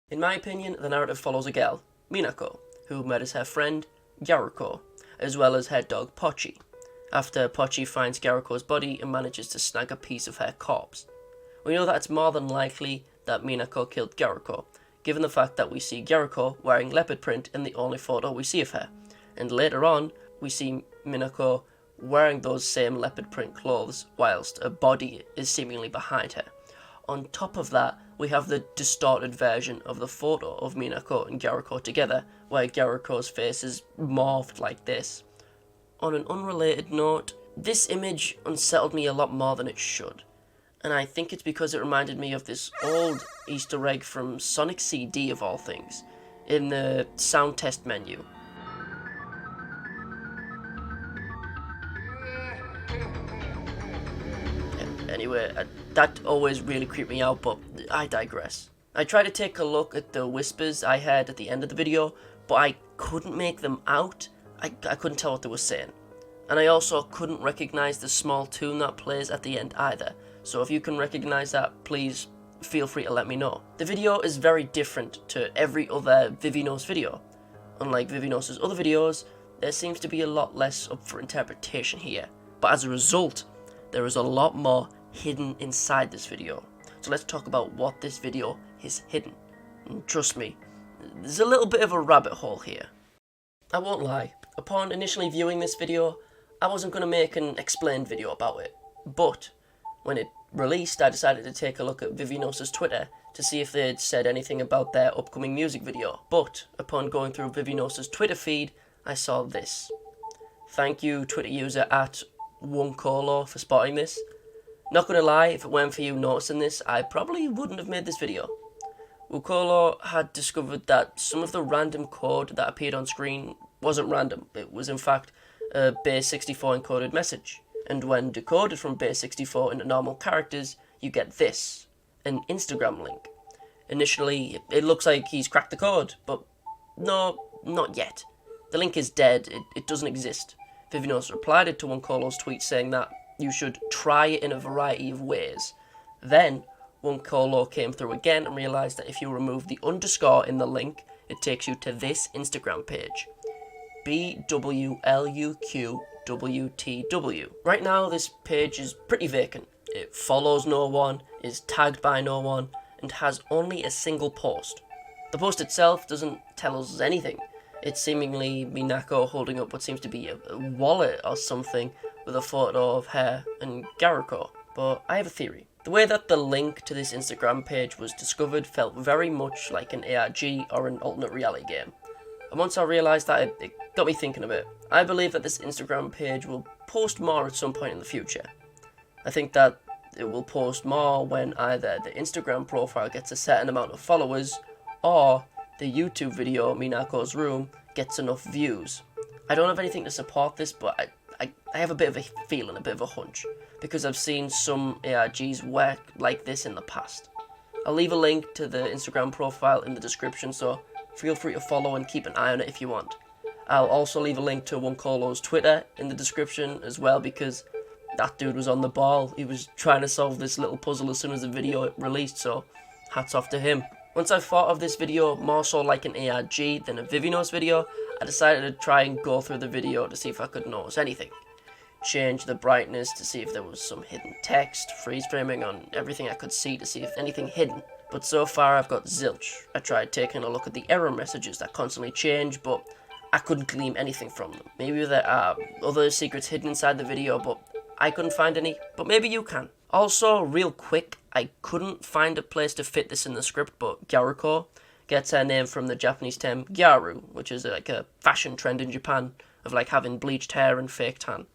In my opinion, the narrative follows a girl, Minako, who murders her friend, Jericho, as well as her dog Pochi, after Pochi finds Jericho's body and manages to snag a piece of her corpse. We know that it's more than likely that Minako killed Jericho, given the fact that we see Jericho wearing leopard print in the only photo we see of her, and later on we see Minako wearing those same leopard print clothes whilst a body is seemingly behind her. On top of that, we have the distorted version of the photo of Minako and Jericho together, where Jericho's face is morphed like this. On an unrelated note, this image unsettled me a lot more than it should, and I think it's because it reminded me of this old Easter egg from Sonic CD of all things, in the sound test menu. Anyway, that always really creeped me out, but I digress. I tried to take a look at the whispers I heard at the end of the video, but I couldn't make them out. I couldn't tell what they were saying. And I also couldn't recognise the small tune that plays at the end either. So if you can recognise that, please feel free to let me know. The video is very different to every other VIVINOS video. Unlike VIVINOS' other videos, there seems to be a lot less up for interpretation here. But as a result, there is a lot more hidden inside this video. So let's talk about what this video is hidden. And trust me, there's a little bit of a rabbit hole here. I won't lie, upon initially viewing this video, I wasn't going to make an explained video about it. But when it released, I decided to take a look at VIVINOS' Twitter to see if they had said anything about their upcoming music video. But upon going through VIVINOS' Twitter feed, I saw this. Thank you, Twitter user at Wonkolo, for spotting this. Not gonna lie, if it weren't for you noticing this, I probably wouldn't have made this video. Wonkolo had discovered that some of the random code that appeared on screen wasn't random. It was in fact a base64 encoded message. And when decoded from base64 into normal characters, you get this, an Instagram link. Initially, it looks like he's cracked the code, but no, not yet. The link is dead, it doesn't exist. VIVINOS replied it to Wonkolo's tweet saying that you should try it in a variety of ways. Then, Wonkolo came through again and realised that if you remove the underscore in the link, it takes you to this Instagram page. BWLUQWTW. Right now, this page is pretty vacant. It follows no one, is tagged by no one, and has only a single post. The post itself doesn't tell us anything. It's seemingly Minako holding up what seems to be a wallet or something with a photo of her and Jericho. But I have a theory. The way that the link to this Instagram page was discovered felt very much like an ARG or an alternate reality game. And once I realised that, it got me thinking a bit. I believe that this Instagram page will post more at some point in the future. I think that it will post more when either the Instagram profile gets a certain amount of followers, or the YouTube video, Minako's Room, gets enough views. I don't have anything to support this, but I have a bit of a feeling, a bit of a hunch, because I've seen some ARGs work like this in the past. I'll leave a link to the Instagram profile in the description, so feel free to follow and keep an eye on it if you want. I'll also leave a link to Wonkolo's Twitter in the description as well, because that dude was on the ball. He was trying to solve this little puzzle as soon as the video released, so hats off to him. Once I thought of this video more so like an ARG than a VIVINOS video, I decided to try and go through the video to see if I could notice anything. Change the brightness to see if there was some hidden text, freeze framing on everything I could see to see if anything hidden. But so far I've got zilch. I tried taking a look at the error messages that constantly change, but I couldn't glean anything from them. Maybe there are other secrets hidden inside the video, but I couldn't find any, but maybe you can. Also, real quick, I couldn't find a place to fit this in the script, but Jericho gets her name from the Japanese term gyaru, which is like a fashion trend in Japan of like having bleached hair and fake tan.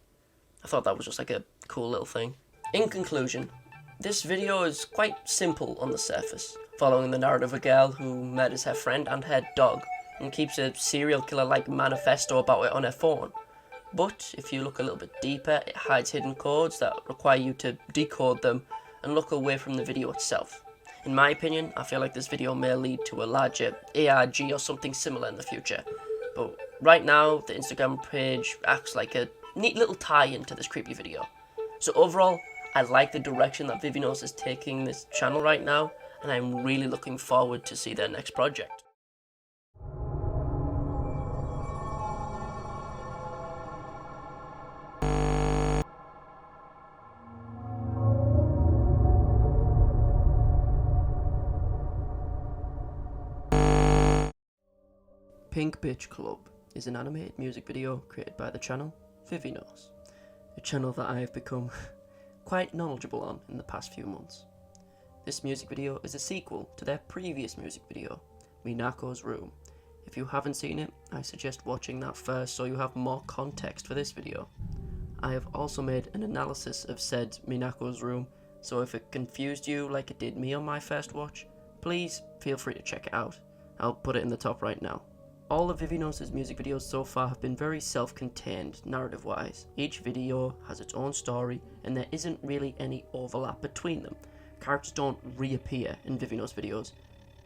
I thought that was just like a cool little thing. In conclusion, this video is quite simple on the surface, following the narrative of a girl who murders her friend and her dog, and keeps a serial killer-like manifesto about it on her phone. But if you look a little bit deeper, it hides hidden codes that require you to decode them and look away from the video itself. In my opinion, I feel like this video may lead to a larger ARG or something similar in the future. But right now, the Instagram page acts like a neat little tie-in to this creepy video. So overall, I like the direction that VIVINOS is taking this channel right now, and I'm really looking forward to see their next project. Pink Bitch Club is an animated music video created by the channel VIVINOS, a channel that I have become quite knowledgeable on in the past few months. This music video is a sequel to their previous music video, Minako's Room. If you haven't seen it, I suggest watching that first so you have more context for this video. I have also made an analysis of said Minako's Room, so if it confused you like it did me on my first watch, please feel free to check it out. I'll put it in the top right now. All of VIVINOS' music videos so far have been very self-contained, narrative-wise. Each video has its own story, and there isn't really any overlap between them. Characters don't reappear in VIVINOS videos,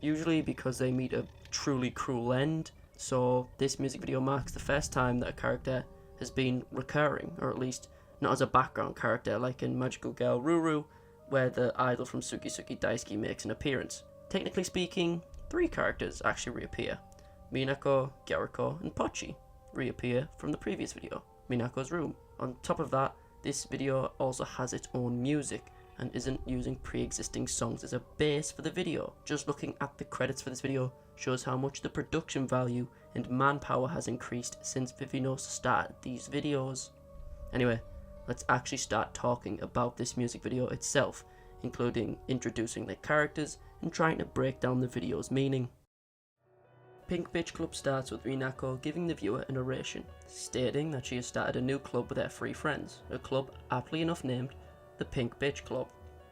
usually because they meet a truly cruel end, so this music video marks the first time that a character has been recurring, or at least not as a background character like in Magical Girl Ruru, where the idol from Suki Suki Daisuki makes an appearance. Technically speaking, 3 characters actually reappear. Minako, Jericho, and Pochi reappear from the previous video, Minako's Room. On top of that, this video also has its own music and isn't using pre-existing songs as a base for the video. Just looking at the credits for this video shows how much the production value and manpower has increased since VIVINOS started these videos. Anyway, let's actually start talking about this music video itself, including introducing the characters and trying to break down the video's meaning. Pink Bitch Club starts with Minako giving the viewer an oration, stating that she has started a new club with her 3 friends, a club aptly enough named the Pink Bitch Club,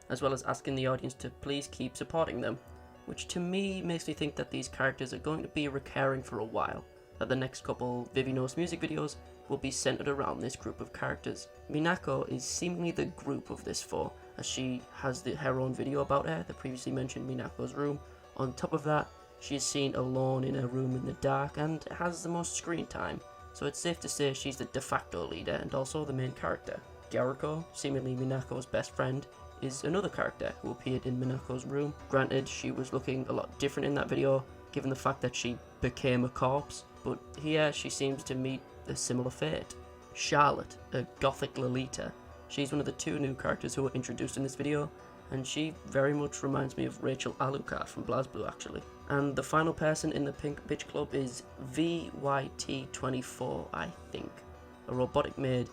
as well as asking the audience to please keep supporting them, which to me makes me think that these characters are going to be recurring for a while, that the next couple VIVINOS music videos will be centered around this group of characters. Minako is seemingly the group of this 4, as she has her own video about her, the previously mentioned Minako's Room. On top of that, she is seen alone in her room in the dark and has the most screen time, so it's safe to say she's the de facto leader and also the main character. Jericho, seemingly Minako's best friend, is another character who appeared in Minako's room. Granted, she was looking a lot different in that video, given the fact that she became a corpse, but here she seems to meet a similar fate. Charlotte, a gothic Lolita. She's one of the two new characters who were introduced in this video, and she very much reminds me of Rachel Alucard from BlazBlue actually. And the final person in the Pink Bitch Club is VYT24, I think, a robotic maid.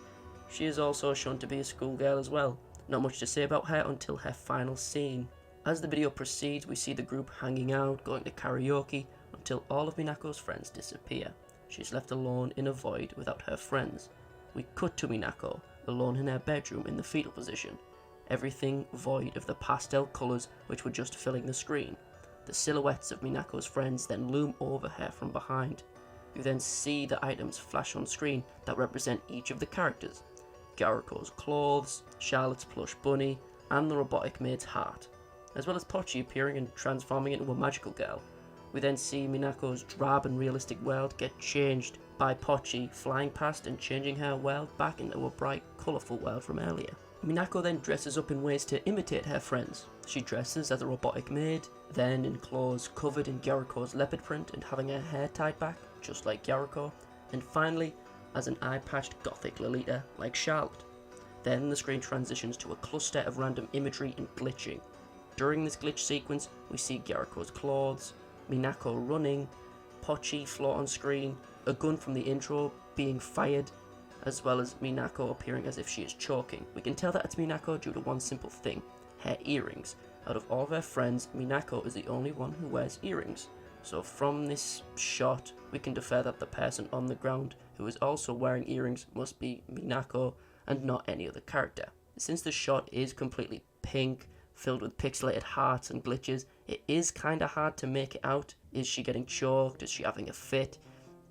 She is also shown to be a schoolgirl as well. Not much to say about her until her final scene. As the video proceeds, we see the group hanging out, going to karaoke, until all of Minako's friends disappear. She's left alone in a void without her friends. We cut to Minako, alone in her bedroom in the fetal position. Everything void of the pastel colours which were just filling the screen. The silhouettes of Minako's friends then loom over her from behind. You then see the items flash on screen that represent each of the characters. Jericho's clothes, Charlotte's plush bunny, and the robotic maid's heart, as well as Pochi appearing and transforming into a magical girl. We then see Minako's drab and realistic world get changed by Pochi flying past and changing her world back into a bright, colourful world from earlier. Minako then dresses up in ways to imitate her friends. She dresses as a robotic maid, then in clothes covered in Jericho's leopard print and having her hair tied back, just like Jericho, and finally as an eye-patched gothic Lolita like Charlotte. Then the screen transitions to a cluster of random imagery and glitching. During this glitch sequence, we see Jericho's clothes, Minako running, Pochi float on screen, a gun from the intro being fired, as well as Minako appearing as if she is choking. We can tell that it's Minako due to one simple thing, her earrings. Out of all of her friends, Minako is the only one who wears earrings. So from this shot, we can infer that the person on the ground who is also wearing earrings must be Minako and not any other character. Since the shot is completely pink, filled with pixelated hearts and glitches, it is kinda hard to make it out. Is she getting choked? Is she having a fit?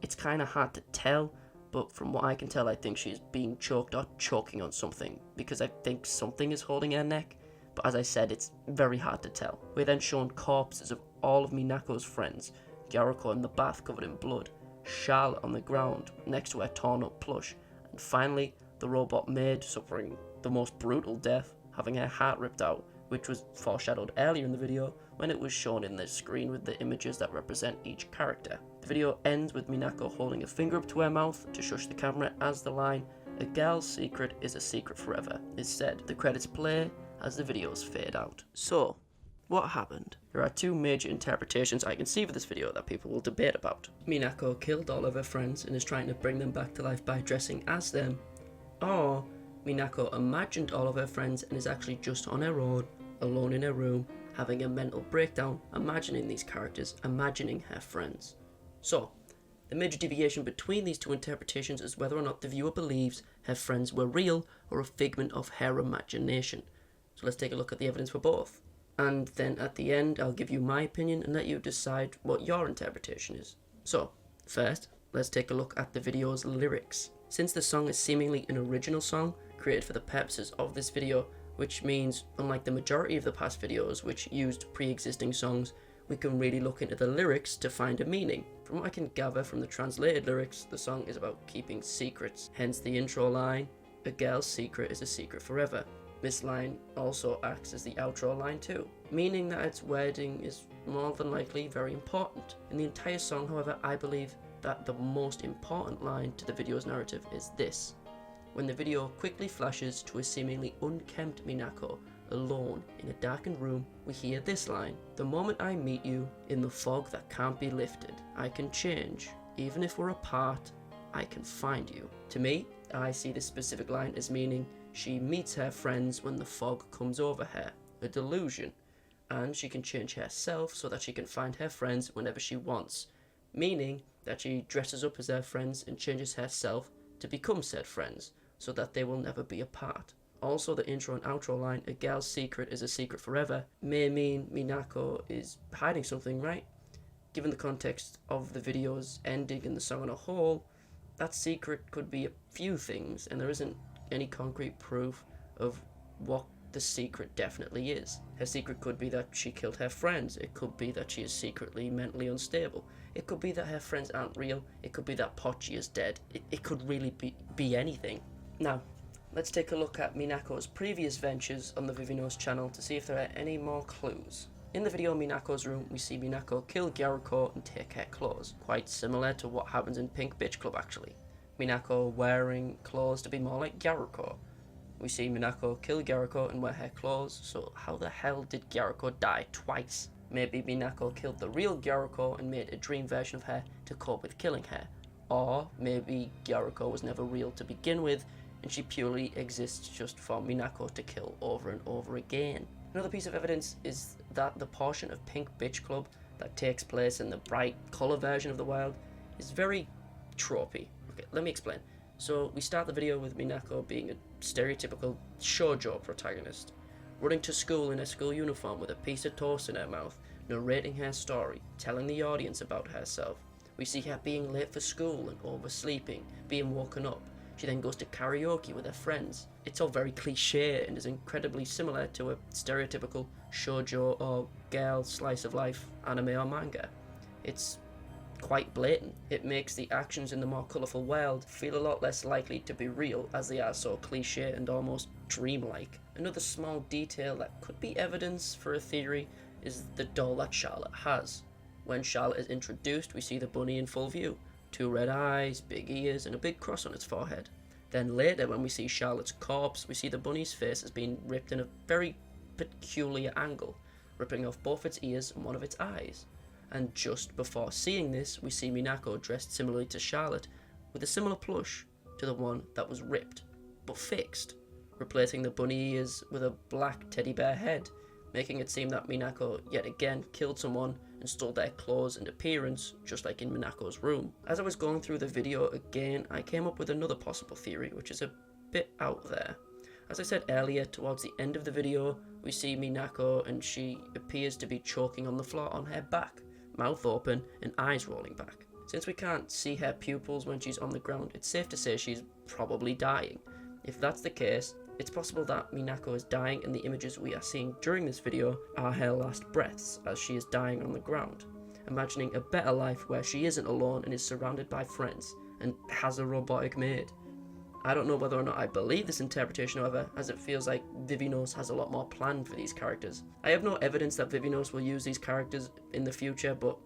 It's kinda hard to tell, but from what I can tell, I think she's being choked or choking on something, because I think something is holding her neck, but as I said, it's very hard to tell. We're then shown corpses of all of Minako's friends, Jericho in the bath covered in blood, Charlotte on the ground next to her torn up plush, and finally the robot maid suffering the most brutal death, having her heart ripped out, which was foreshadowed earlier in the video when it was shown in the screen with the images that represent each character. The video ends with Minako holding a finger up to her mouth to shush the camera as the line, "A girl's secret is a secret forever," is said. The credits play as the videos fade out. So, what happened? There are two major interpretations I can see for this video that people will debate about. Minako killed all of her friends and is trying to bring them back to life by dressing as them, or Minako imagined all of her friends and is actually just on her own, alone in her room, having a mental breakdown, imagining these characters, imagining her friends. So, the major deviation between these two interpretations is whether or not the viewer believes her friends were real or a figment of her imagination. So let's take a look at the evidence for both. And then at the end, I'll give you my opinion and let you decide what your interpretation is. So, first, let's take a look at the video's lyrics. Since the song is seemingly an original song, created for the purposes of this video, which means, unlike the majority of the past videos which used pre-existing songs, we can really look into the lyrics to find a meaning. From what I can gather from the translated lyrics, the song is about keeping secrets, hence the intro line, "A girl's secret is a secret forever." This line also acts as the outro line too, meaning that its wording is more than likely very important. In the entire song, however, I believe that the most important line to the video's narrative is this. When the video quickly flashes to a seemingly unkempt Minako, alone in a darkened room, we hear this line, "The moment I meet you, in the fog that can't be lifted, I can change. Even if we're apart, I can find you." To me, I see this specific line as meaning she meets her friends when the fog comes over her, a delusion, and she can change herself so that she can find her friends whenever she wants, meaning that she dresses up as her friends and changes herself to become said friends, so that they will never be apart. Also, the intro and outro line, "A girl's secret is a secret forever," may mean Minako is hiding something, right? Given the context of the video's ending and the song on a whole, that secret could be a few things, and there isn't any concrete proof of what the secret definitely is. Her secret could be that she killed her friends. It could be that she is secretly mentally unstable. It could be that her friends aren't real. It could be that Pochi is dead. It could really be anything. Now, let's take a look at Minako's previous ventures on the VIVINOS channel to see if there are any more clues. In the video Minako's room, we see Minako kill Jericho and take her clothes, quite similar to what happens in Pink Bitch Club actually. Minako wearing clothes to be more like Jericho. We see Minako kill Jericho and wear her clothes, so how the hell did Jericho die twice? Maybe Minako killed the real Jericho and made a dream version of her to cope with killing her. Or maybe Jericho was never real to begin with and she purely exists just for Minako to kill over and over again. Another piece of evidence is that the portion of Pink Bitch Club that takes place in the bright colour version of the world is very tropey. Okay, let me explain. So we start the video with Minako being a stereotypical shoujo protagonist, running to school in her school uniform with a piece of toast in her mouth, narrating her story, telling the audience about herself. We see her being late for school and oversleeping, being woken up. She then goes to karaoke with her friends. It's all very cliche and is incredibly similar to a stereotypical shoujo or girl slice of life anime or manga. It's quite blatant. It makes the actions in the more colourful world feel a lot less likely to be real as they are so cliche and almost dreamlike. Another small detail that could be evidence for a theory is the doll that Charlotte has. When Charlotte is introduced, we see the bunny in full view. 2 red eyes, big ears, and a big cross on its forehead. Then later, when we see Charlotte's corpse, we see the bunny's face as being ripped in a very peculiar angle, ripping off both its ears and one of its eyes. And just before seeing this, we see Minako dressed similarly to Charlotte, with a similar plush to the one that was ripped, but fixed, replacing the bunny ears with a black teddy bear head, making it seem that Minako yet again killed someone and stole their clothes and appearance, just like in Minako's room. As I was going through the video again, I came up with another possible theory, which is a bit out there. As I said earlier, towards the end of the video, we see Minako and she appears to be choking on the floor on her back, mouth open and eyes rolling back. Since we can't see her pupils when she's on the ground, it's safe to say she's probably dying. If that's the case, it's possible that Minako is dying and the images we are seeing during this video are her last breaths as she is dying on the ground, imagining a better life where she isn't alone and is surrounded by friends and has a robotic maid. I don't know whether or not I believe this interpretation, however, as it feels like VIVINOS has a lot more planned for these characters. I have no evidence that VIVINOS will use these characters in the future, but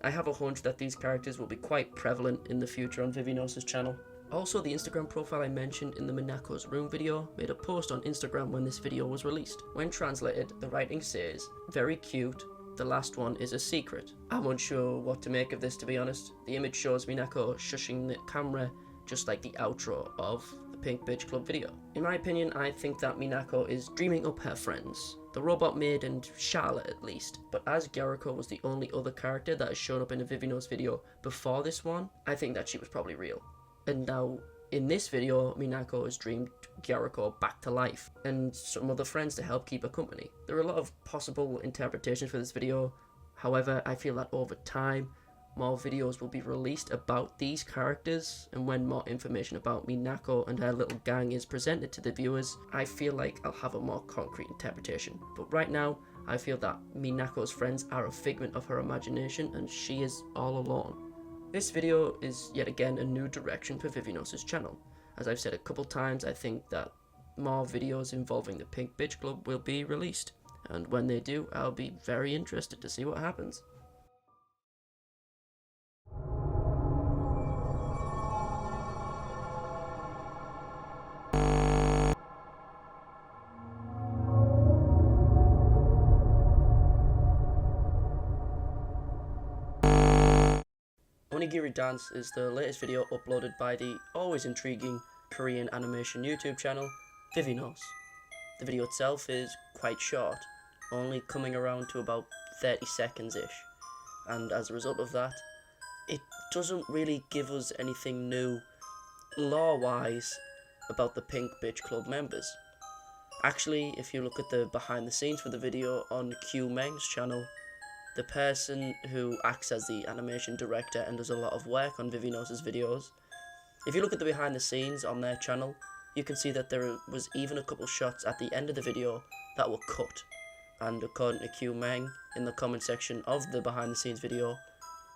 I have a hunch that these characters will be quite prevalent in the future on VIVINOS' channel. Also, the Instagram profile I mentioned in the Minako's room video made a post on Instagram when this video was released. When translated, the writing says, "Very cute, the last one is a secret." I'm unsure what to make of this, to be honest. The image shows Minako shushing the camera just like the outro of the Pink Bitch Club video. In my opinion, I think that Minako is dreaming up her friends, the robot maid and Charlotte at least, but as Jericho was the only other character that has shown up in a VIVINOS video before this one, I think that she was probably real. And now, in this video, Minako has dreamed Jericho back to life, and some other friends to help keep her company. There are a lot of possible interpretations for this video, however, I feel that over time, more videos will be released about these characters, and when more information about Minako and her little gang is presented to the viewers, I feel like I'll have a more concrete interpretation. But right now, I feel that Minako's friends are a figment of her imagination, and she is all alone. This video is yet again a new direction for VIVINOS' channel. As I've said a couple times, I think that more videos involving the Pink Bitch Club will be released, and when they do, I'll be very interested to see what happens. Onigiri Dance is the latest video uploaded by the always intriguing Korean animation YouTube channel, VIVINOS. The video itself is quite short, only coming around to about 30 seconds-ish, and as a result of that, it doesn't really give us anything new, lore-wise, about the Pink Bitch Club members. Actually, if you look at the behind the scenes for the video on Q Meng's channel, the person who acts as the animation director and does a lot of work on VIVINOS' videos, if you look at the behind the scenes on their channel, you can see that there was even a couple shots at the end of the video that were cut. And according to Q Meng in the comment section of the behind the scenes video,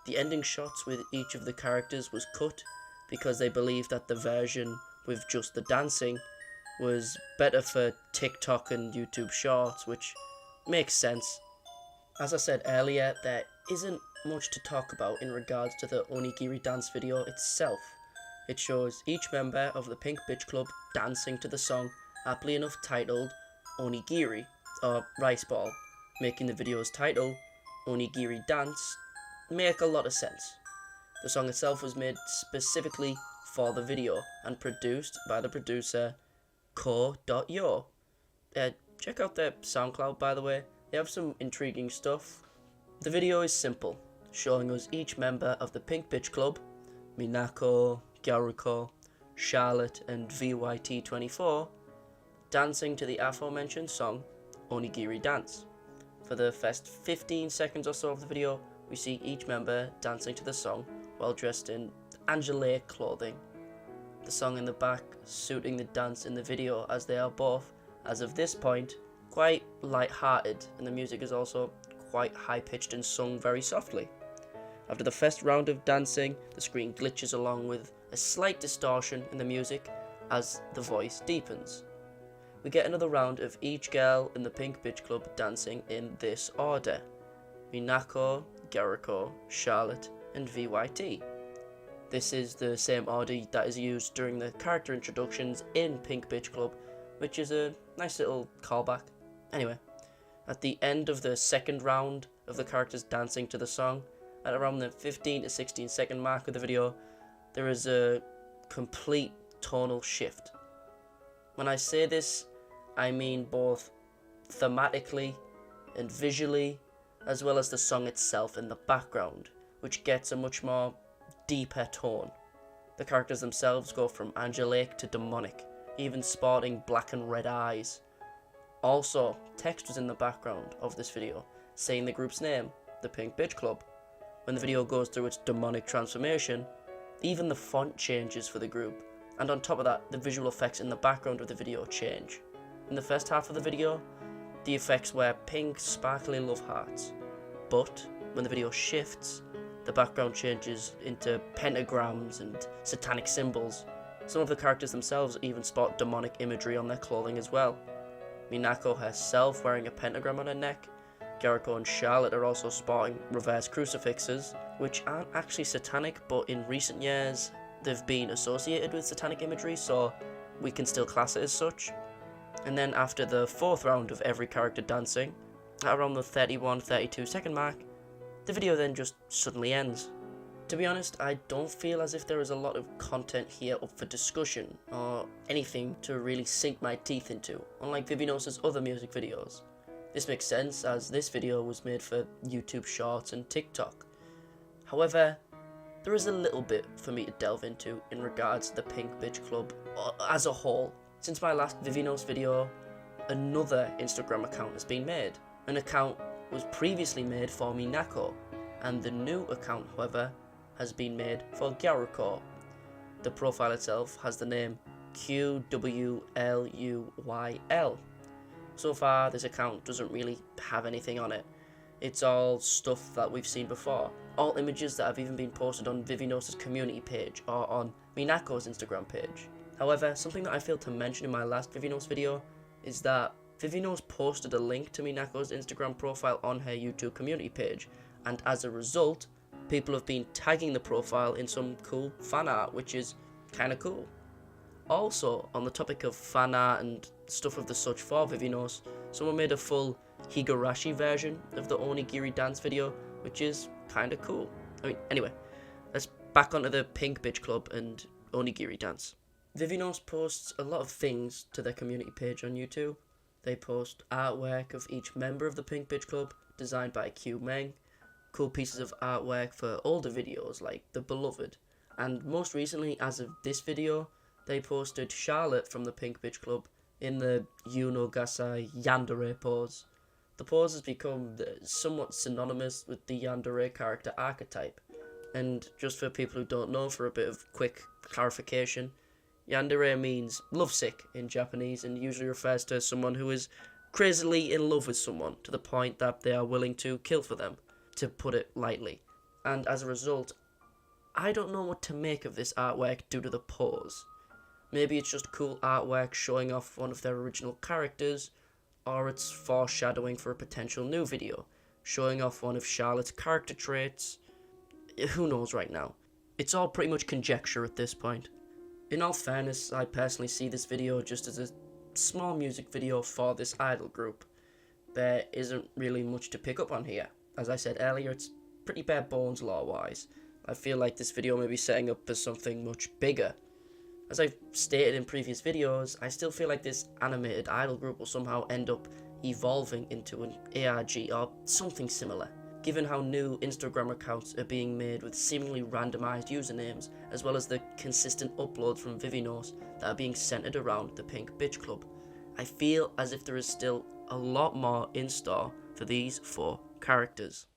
the ending shots with each of the characters was cut because they believed that the version with just the dancing was better for TikTok and YouTube Shorts, which makes sense. As I said earlier, there isn't much to talk about in regards to the Onigiri dance video itself. It shows each member of the Pink Bitch Club dancing to the song, aptly enough titled Onigiri, or Rice Ball, making the video's title, Onigiri Dance, make a lot of sense. The song itself was made specifically for the video and produced by the producer Ko.yo. Check out their SoundCloud, by the way. They have some intriguing stuff. The video is simple, showing us each member of the Pink Bitch Club, Minako, Jericho, Charlotte and VYT24, dancing to the aforementioned song, Onigiri Dance. For the first 15 seconds or so of the video, we see each member dancing to the song while dressed in angelique clothing. The song in the back suiting the dance in the video, as they are both, as of this point, quite light-hearted, and the music is also quite high-pitched and sung very softly. After the first round of dancing, the screen glitches along with a slight distortion in the music as the voice deepens. We get another round of each girl in the Pink Bitch Club dancing in this order: Minako, Jericho, Charlotte, and VYT. This is the same order that is used during the character introductions in Pink Bitch Club, which is a nice little callback. Anyway, at the end of the second round of the characters dancing to the song, at around the 15 to 16 second mark of the video, there is a complete tonal shift. When I say this, I mean both thematically and visually, as well as the song itself in the background, which gets a much more deeper tone. The characters themselves go from angelic to demonic, even sporting black and red eyes. Also, text was in the background of this video, saying the group's name, the Pink Bitch Club. When the video goes through its demonic transformation, even the font changes for the group, and on top of that, the visual effects in the background of the video change. In the first half of the video, the effects were pink, sparkly love hearts, but when the video shifts, the background changes into pentagrams and satanic symbols. Some of the characters themselves even spot demonic imagery on their clothing as well. Minako herself wearing a pentagram on her neck. Jericho and Charlotte are also sporting reverse crucifixes, which aren't actually satanic, but in recent years they've been associated with satanic imagery, so we can still class it as such. And then after the fourth round of every character dancing, at around the 31-32 second mark, the video then just suddenly ends. To be honest, I don't feel as if there is a lot of content here up for discussion, or anything to really sink my teeth into, unlike VIVINOS' other music videos. This makes sense, as this video was made for YouTube Shorts and TikTok. However, there is a little bit for me to delve into in regards to the Pink Bitch Club as a whole. Since my last VIVINOS video, another Instagram account has been made. An account was previously made for Minako, and the new account, however, has been made for Jericho. The profile itself has the name QWLUYL. So far, this account doesn't really have anything on it. It's all stuff that we've seen before. All images that have even been posted on VIVINOS' community page or on Minako's Instagram page. However, something that I failed to mention in my last VIVINOS video is that VIVINOS posted a link to Minako's Instagram profile on her YouTube community page, and as a result, people have been tagging the profile in some cool fan art, which is kinda cool. Also, on the topic of fan art and stuff of the such for VIVINOS, someone made a full Higurashi version of the Onigiri dance video, which is kinda cool. Anyway, let's back onto the Pink Bitch Club and Onigiri dance. VIVINOS posts a lot of things to their community page on YouTube. They post artwork of each member of the Pink Bitch Club, designed by Q Meng, cool pieces of artwork for older videos like The Beloved, and most recently, as of this video, they posted Charlotte from the Pink Bitch Club in the Yuno Gasai Yandere pose. The pose has become somewhat synonymous with the Yandere character archetype, and just for people who don't know, for a bit of quick clarification, Yandere means lovesick in Japanese and usually refers to someone who is crazily in love with someone to the point that they are willing to kill for them, to put it lightly. And as a result, I don't know what to make of this artwork due to the pose. Maybe it's just cool artwork showing off one of their original characters, or it's foreshadowing for a potential new video, showing off one of Charlotte's character traits. Who knows right now? It's all pretty much conjecture at this point. In all fairness, I personally see this video just as a small music video for this idol group. There isn't really much to pick up on here. As I said earlier, it's pretty bare bones lore-wise. I feel like this video may be setting up as something much bigger. As I've stated in previous videos, I still feel like this animated idol group will somehow end up evolving into an ARG or something similar, given how new Instagram accounts are being made with seemingly randomized usernames, as well as the consistent uploads from VIVINOS that are being centered around the Pink Bitch Club. I feel as if there is still a lot more in store for these 4 characters.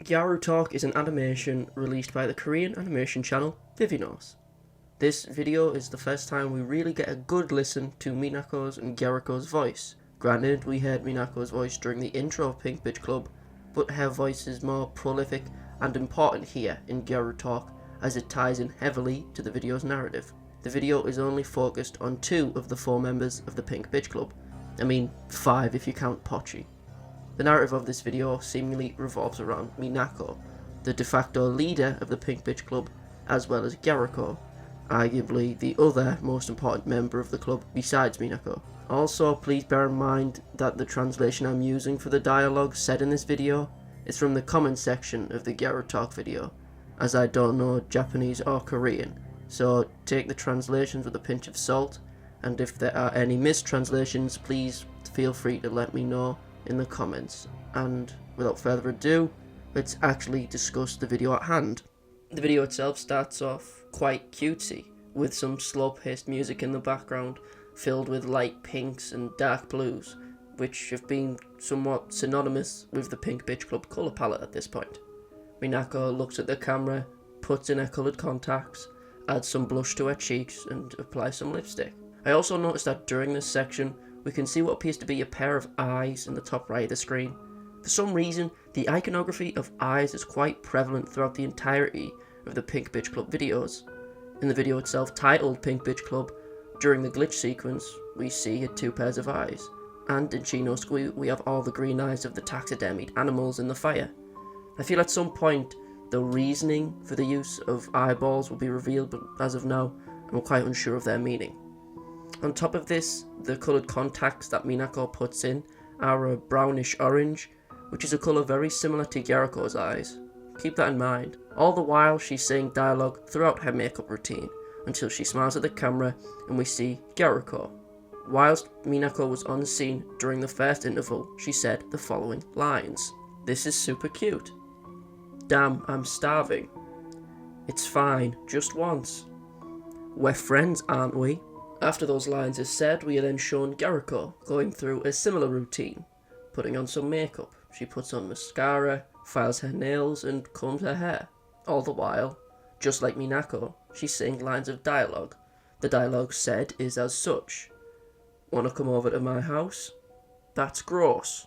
Gyaru Talk is an animation released by the Korean animation channel VIVINOS. This video is the first time we really get a good listen to Minako's and Jericho's voice. Granted, we heard Minako's voice during the intro of Pink Bitch Club, but her voice is more prolific and important here in Gyaru Talk as it ties in heavily to the video's narrative. The video is only focused on 2 of the 4 members of the Pink Bitch Club. I mean, 5 if you count Pochi. The narrative of this video seemingly revolves around Minako, the de facto leader of the Pink Bitch Club, as well as Jericho, arguably the other most important member of the club besides Minako. Also, please bear in mind that the translation I'm using for the dialogue said in this video is from the comment section of the Gyaru Talk video, as I don't know Japanese or Korean, so take the translations with a pinch of salt, and if there are any mistranslations, please feel free to let me know in the comments. And without further ado, let's actually discuss the video at hand. The video itself starts off quite cutesy, with some slow-paced music in the background, filled with light pinks and dark blues, which have been somewhat synonymous with the Pink Bitch Club colour palette at this point. Minako looks at the camera, puts in her coloured contacts, adds some blush to her cheeks, and applies some lipstick. I also noticed that during this section, we can see what appears to be a pair of eyes in the top right of the screen. For some reason, the iconography of eyes is quite prevalent throughout the entirety of the Pink Bitch Club videos. In the video itself titled Pink Bitch Club, during the glitch sequence, we see 2 pairs of eyes, and in Chino's we have all the green eyes of the taxidermied animals in the fire. I feel at some point the reasoning for the use of eyeballs will be revealed, but as of now, I'm quite unsure of their meaning. On top of this, the coloured contacts that Minako puts in are a brownish orange, which is a colour very similar to Jericho's eyes. Keep that in mind. All the while she's saying dialogue throughout her makeup routine, until she smiles at the camera and we see Jericho. Whilst Minako was on scene during the first interval, she said the following lines. "This is super cute. Damn, I'm starving. It's fine, just once. We're friends, aren't we?" After those lines are said, we are then shown Jericho going through a similar routine, putting on some makeup. She puts on mascara, files her nails, and combs her hair. All the while, just like Minako, she's saying lines of dialogue. The dialogue said is as such. "Wanna come over to my house? That's gross.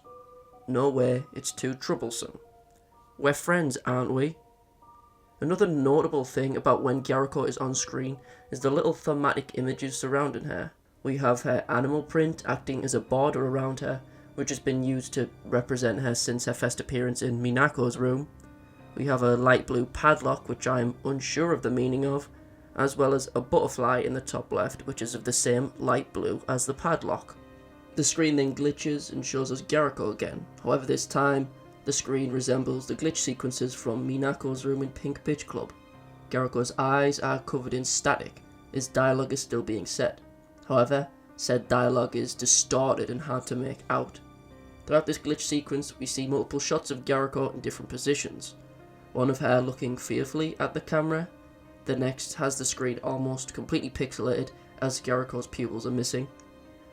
No way, it's too troublesome. We're friends, aren't we?" Another notable thing about when Jericho is on screen is the little thematic images surrounding her. We have her animal print acting as a border around her, which has been used to represent her since her first appearance in Minako's room. We have a light blue padlock, which I am unsure of the meaning of, as well as a butterfly in the top left, which is of the same light blue as the padlock. The screen then glitches and shows us Jericho again. However, this time, the screen resembles the glitch sequences from Minako's room in Pink Bitch Club. Jericho's eyes are covered in static, as dialogue is still being said. However, said dialogue is distorted and hard to make out. Throughout this glitch sequence, we see multiple shots of Jericho in different positions. One of her looking fearfully at the camera, The next has the screen almost completely pixelated as Jericho's pupils are missing.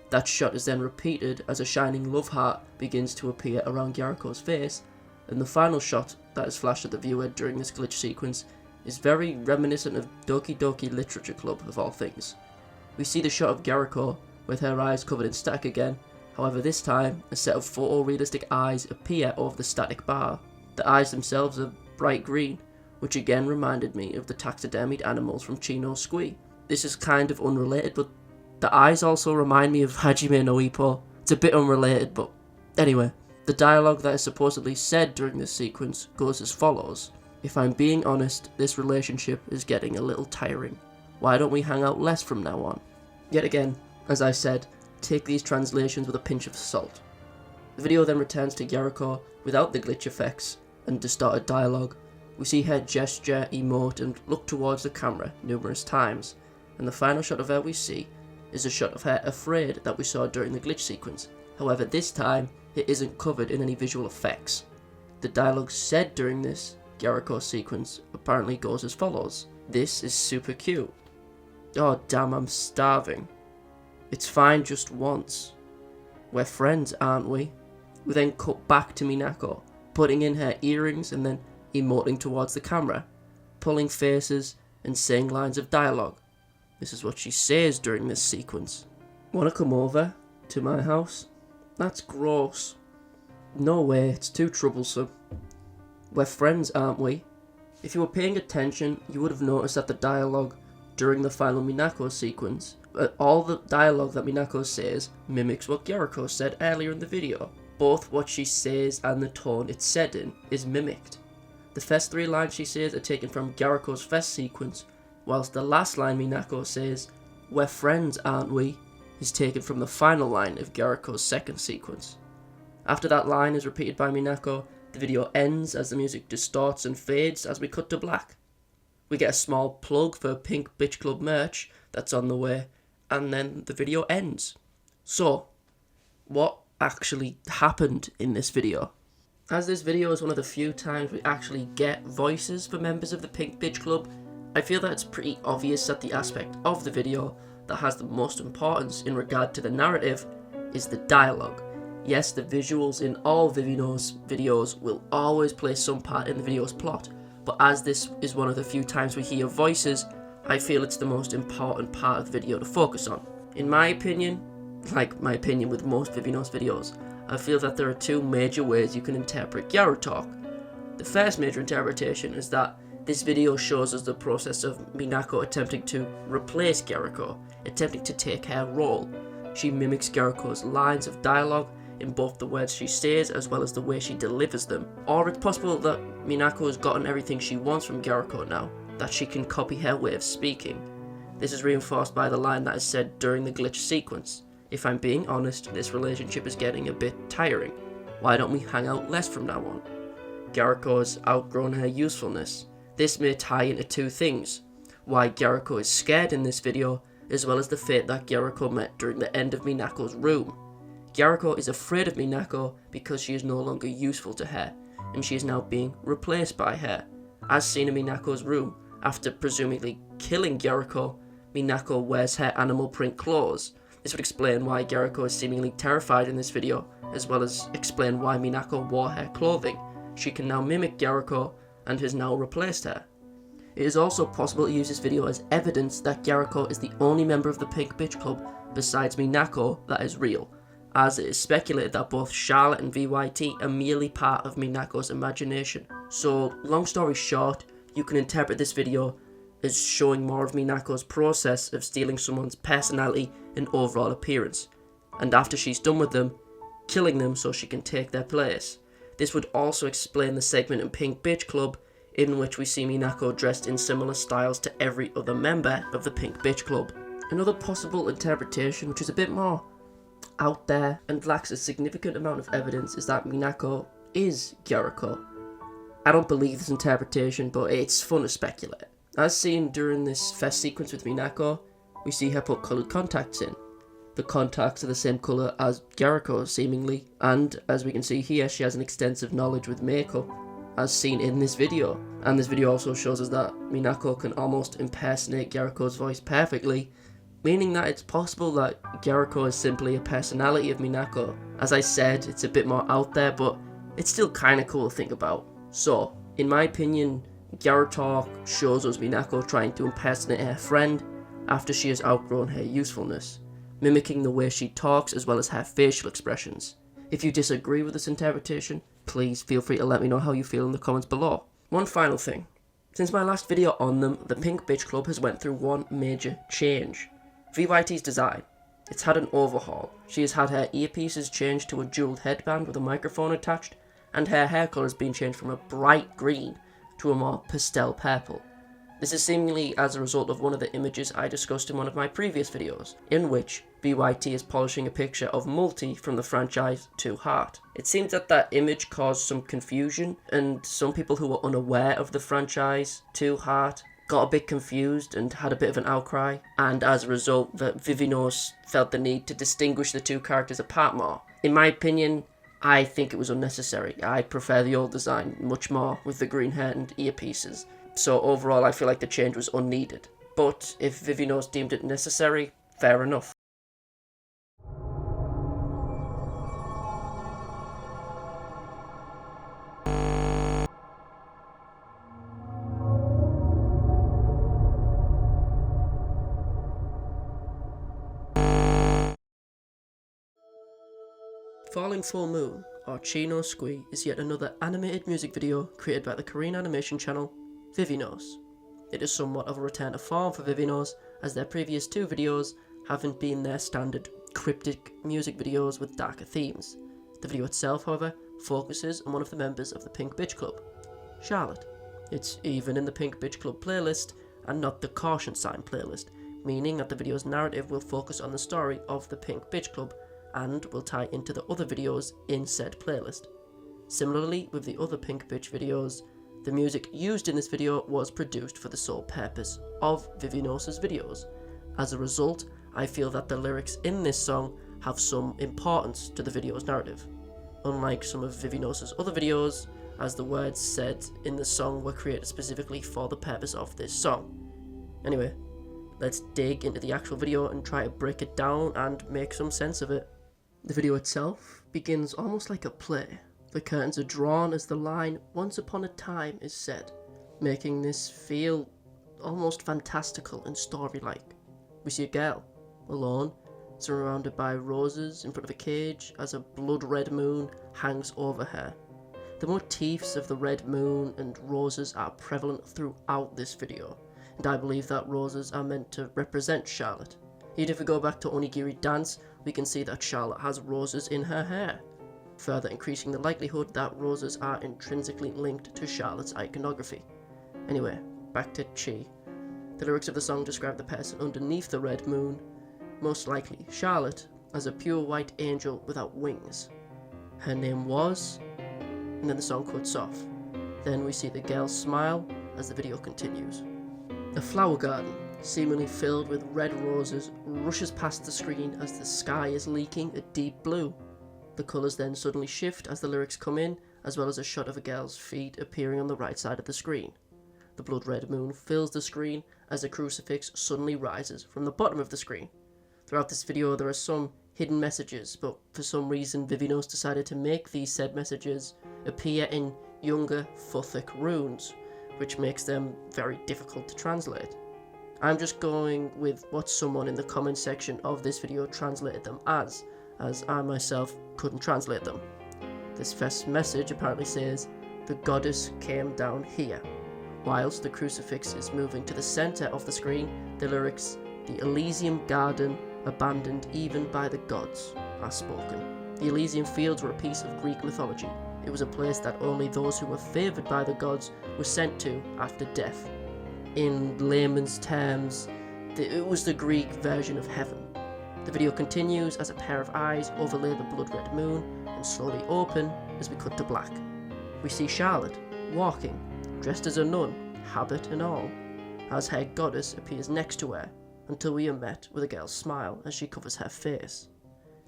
That shot is then repeated as a shining love heart begins to appear around Jericho's face, and the final shot that is flashed at the viewer during this glitch sequence is very reminiscent of Doki Doki Literature Club of all things. We see the shot of Jericho with her eyes covered in static again, however this time a set of photorealistic eyes appear over the static bar. The eyes themselves are bright green, which again reminded me of the taxidermied animals from Chino's Squee. This is kind of unrelated, but the eyes also remind me of Hajime no Ippo. It's a bit unrelated, but anyway. The dialogue that is supposedly said during this sequence goes as follows. If I'm being honest, this relationship is getting a little tiring. Why don't we hang out less from now on? Yet again, as I said, take these translations with a pinch of salt. The video then returns to Jericho without the glitch effects and distorted dialogue. We see her gesture, emote and look towards the camera numerous times, and the final shot of her we see is a shot of her afraid that we saw during the glitch sequence. However, this time it isn't covered in any visual effects. The dialogue said during this Jericho sequence apparently goes as follows. This is super cute. Oh damn, I'm starving. It's fine just once. We're friends, aren't we? We then cut back to Minako, putting in her earrings and then emoting towards the camera, pulling faces and saying lines of dialogue. This is what she says during this sequence. Wanna come over to my house? That's gross. No way, it's too troublesome. We're friends, aren't we? If you were paying attention, you would have noticed that the dialogue during the final Minako sequence, all the dialogue that Minako says mimics what Jericho said earlier in the video. Both what she says and the tone it's said in is mimicked. The first 3 lines she says are taken from Jericho's first sequence, whilst the last line Minako says, "We're friends, aren't we?" is taken from the final line of Jericho's second sequence. After that line is repeated by Minako, the video ends as the music distorts and fades as we cut to black. We get a small plug for Pink Bitch Club merch that's on the way, and then the video ends. So, what actually happened in this video? As this video is one of the few times we actually get voices for members of the Pink Bitch Club, I feel that it's pretty obvious that the aspect of the video that has the most importance in regard to the narrative is the dialogue. Yes, the visuals in all VIVINOS videos will always play some part in the video's plot, but as this is one of the few times we hear voices, I feel it's the most important part of the video to focus on. In my opinion, like my opinion with most VIVINOS videos, I feel that there are 2 major ways you can interpret Gyaro talk. The first major interpretation is that this video shows us the process of Minako attempting to replace Jericho, attempting to take her role. She mimics Jericho's lines of dialogue in both the words she says as well as the way she delivers them. Or it's possible that Minako has gotten everything she wants from Jericho now, that she can copy her way of speaking. This is reinforced by the line that is said during the glitch sequence. If I'm being honest, this relationship is getting a bit tiring. Why don't we hang out less from now on? Jericho has outgrown her usefulness. This may tie into 2 things. Why Jericho is scared in this video, as well as the fate that Jericho met during the end of Minako's room. Jericho is afraid of Minako because she is no longer useful to her, and she is now being replaced by her. As seen in Minako's room, after presumably killing Jericho, Minako wears her animal print clothes. This would explain why Jericho is seemingly terrified in this video, as well as explain why Minako wore her clothing. She can now mimic Jericho and has now replaced her. It is also possible to use this video as evidence that Jericho is the only member of the Pink Bitch Club besides Minako that is real, as it is speculated that both Charlotte and VYT are merely part of Minako's imagination. So, long story short, you can interpret this video as showing more of Minako's process of stealing someone's personality and overall appearance, and after she's done with them, killing them so she can take their place. This would also explain the segment in Pink Bitch Club in which we see Minako dressed in similar styles to every other member of the Pink Bitch Club. Another possible interpretation, which is a bit more out there and lacks a significant amount of evidence, is that Minako is Jericho. I don't believe this interpretation, but it's fun to speculate. As seen during this first sequence with Minako, we see her put coloured contacts in. The contacts are the same colour as Jericho, seemingly, and as we can see here, she has an extensive knowledge with makeup, as seen in this video. And this video also shows us that Minako can almost impersonate Jericho's voice perfectly, meaning that it's possible that Jericho is simply a personality of Minako. As I said, it's a bit more out there, but it's still kinda cool to think about. So, in my opinion, Gyaro Talk shows us Minako trying to impersonate her friend after she has outgrown her usefulness, mimicking the way she talks as well as her facial expressions. If you disagree with this interpretation, please feel free to let me know how you feel in the comments below. One final thing. Since my last video on them, the Pink Bitch Club has went through one major change. VYT's design. It's had an overhaul. She has had her earpieces changed to a jeweled headband with a microphone attached, and her hair colour has been changed from a bright green to a more pastel purple. This is seemingly as a result of one of the images I discussed in one of my previous videos, in which VYT is polishing a picture of Multi from the franchise To Heart. It seems that that image caused some confusion, and some people who were unaware of the franchise To Heart got a bit confused and had a bit of an outcry, and as a result that VIVINOS felt the need to distinguish the two characters apart more. In my opinion, I think it was unnecessary. I prefer the old design much more with the green hair and earpieces. So overall I feel like the change was unneeded. But if VIVINOS deemed it necessary, fair enough. Falling Full Moon, or Chi no Sui, is yet another animated music video created by the Korean animation channel VIVINOS. It is somewhat of a return to form for VIVINOS, as their previous two videos haven't been their standard cryptic music videos with darker themes. The video itself, however, focuses on one of the members of the Pink Bitch Club, Charlotte. It's even in the Pink Bitch Club playlist and not the caution sign playlist, meaning that the video's narrative will focus on the story of the Pink Bitch Club and will tie into the other videos in said playlist. Similarly with the other Pink Bitch videos, the music used in this video was produced for the sole purpose of VIVINOS' videos. As a result, I feel that the lyrics in this song have some importance to the video's narrative, unlike some of VIVINOS' other videos, as the words said in the song were created specifically for the purpose of this song. Anyway, let's dig into the actual video and try to break it down and make some sense of it. The video itself begins almost like a play. The curtains are drawn as the line "Once upon a time" is said, making this feel almost fantastical and story-like. We see a girl, alone, surrounded by roses in front of a cage as a blood-red moon hangs over her. The motifs of the red moon and roses are prevalent throughout this video, and I believe that roses are meant to represent Charlotte. Even if we go back to Onigiri dance, we can see that Charlotte has roses in her hair, further increasing the likelihood that roses are intrinsically linked to Charlotte's iconography. Anyway, back to Chi. The lyrics of the song describe the person underneath the red moon, most likely Charlotte, as a pure white angel without wings. Her name was... and then the song cuts off. Then we see the girl smile as the video continues. A flower garden, seemingly filled with red roses, rushes past the screen as the sky is leaking a deep blue. The colours then suddenly shift as the lyrics come in, as well as a shot of a girl's feet appearing on the right side of the screen. The blood-red moon fills the screen as a crucifix suddenly rises from the bottom of the screen. Throughout this video there are some hidden messages, but for some reason VIVINOS decided to make these said messages appear in younger Futhic runes, which makes them very difficult to translate. I'm just going with what someone in the comment section of this video translated them as I myself couldn't translate them. This first message apparently says, "The goddess came down here." Whilst the crucifix is moving to the centre of the screen, the lyrics, "The Elysium garden, abandoned even by the gods," are spoken. The Elysium fields were a piece of Greek mythology. It was a place that only those who were favoured by the gods were sent to after death. In layman's terms, it was the Greek version of heaven. The video continues as a pair of eyes overlay the blood-red moon and slowly open as we cut to black. We see Charlotte walking, dressed as a nun, habit and all, as her goddess appears next to her, until we are met with a girl's smile as she covers her face.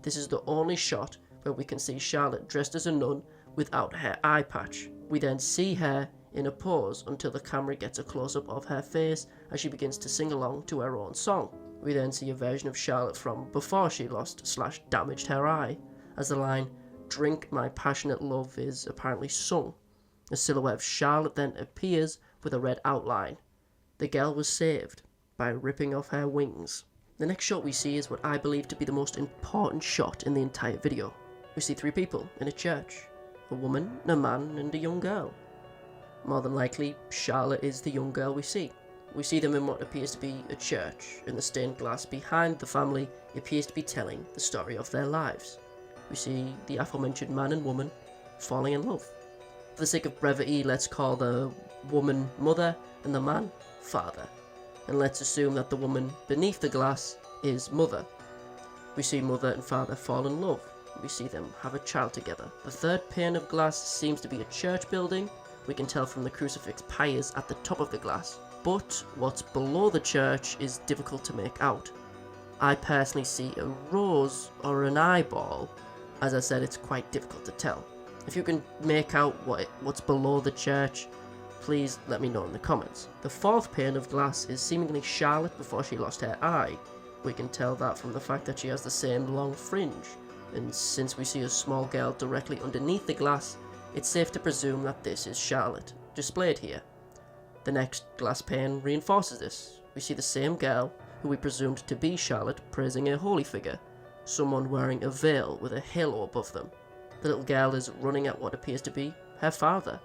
This is the only shot where we can see Charlotte dressed as a nun without her eye patch. We then see her in a pose until the camera gets a close-up of her face as she begins to sing along to her own song. We then see a version of Charlotte from before she lost/damaged her eye, as the line, "Drink my passionate love," is apparently sung. A silhouette of Charlotte then appears with a red outline. The girl was saved by ripping off her wings. The next shot we see is what I believe to be the most important shot in the entire video. We see three people in a church: a woman, a man, and a young girl. More than likely, Charlotte is the young girl we see. We see them in what appears to be a church, and the stained glass behind the family appears to be telling the story of their lives. We see the aforementioned man and woman falling in love. For the sake of brevity, let's call the woman mother and the man father, and let's assume that the woman beneath the glass is mother. We see mother and father fall in love. We see them have a child together. The third pane of glass seems to be a church building. We can tell from the crucifix piers at the top of the glass, but what's below the church is difficult to make out. I personally see a rose or an eyeball. As I said, it's quite difficult to tell. If you can make out what's below the church, please let me know in the comments. The fourth pane of glass is seemingly Charlotte before she lost her eye. We can tell that from the fact that she has the same long fringe, and since we see a small girl directly underneath the glass, it's safe to presume that this is Charlotte, displayed here. The next glass pane reinforces this. We see the same girl, who we presumed to be Charlotte, praising a holy figure, someone wearing a veil with a halo above them. The little girl is running at what appears to be her father,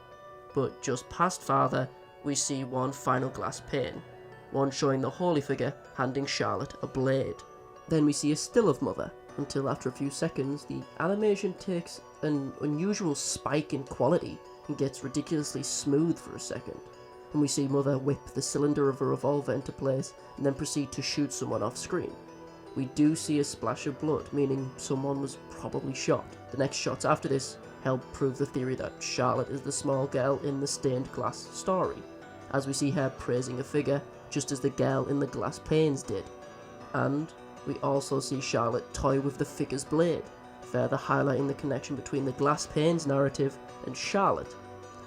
but just past father, we see one final glass pane, one showing the holy figure handing Charlotte a blade. Then we see a still of mother, until after a few seconds, the animation takes an unusual spike in quality and gets ridiculously smooth for a second. And we see mother whip the cylinder of a revolver into place and then proceed to shoot someone off screen. We do see a splash of blood, meaning someone was probably shot. The next shots after this help prove the theory that Charlotte is the small girl in the stained glass story, as we see her praising a figure just as the girl in the glass panes did. And we also see Charlotte toy with the figure's blade, further highlighting the connection between the glass panes narrative and Charlotte.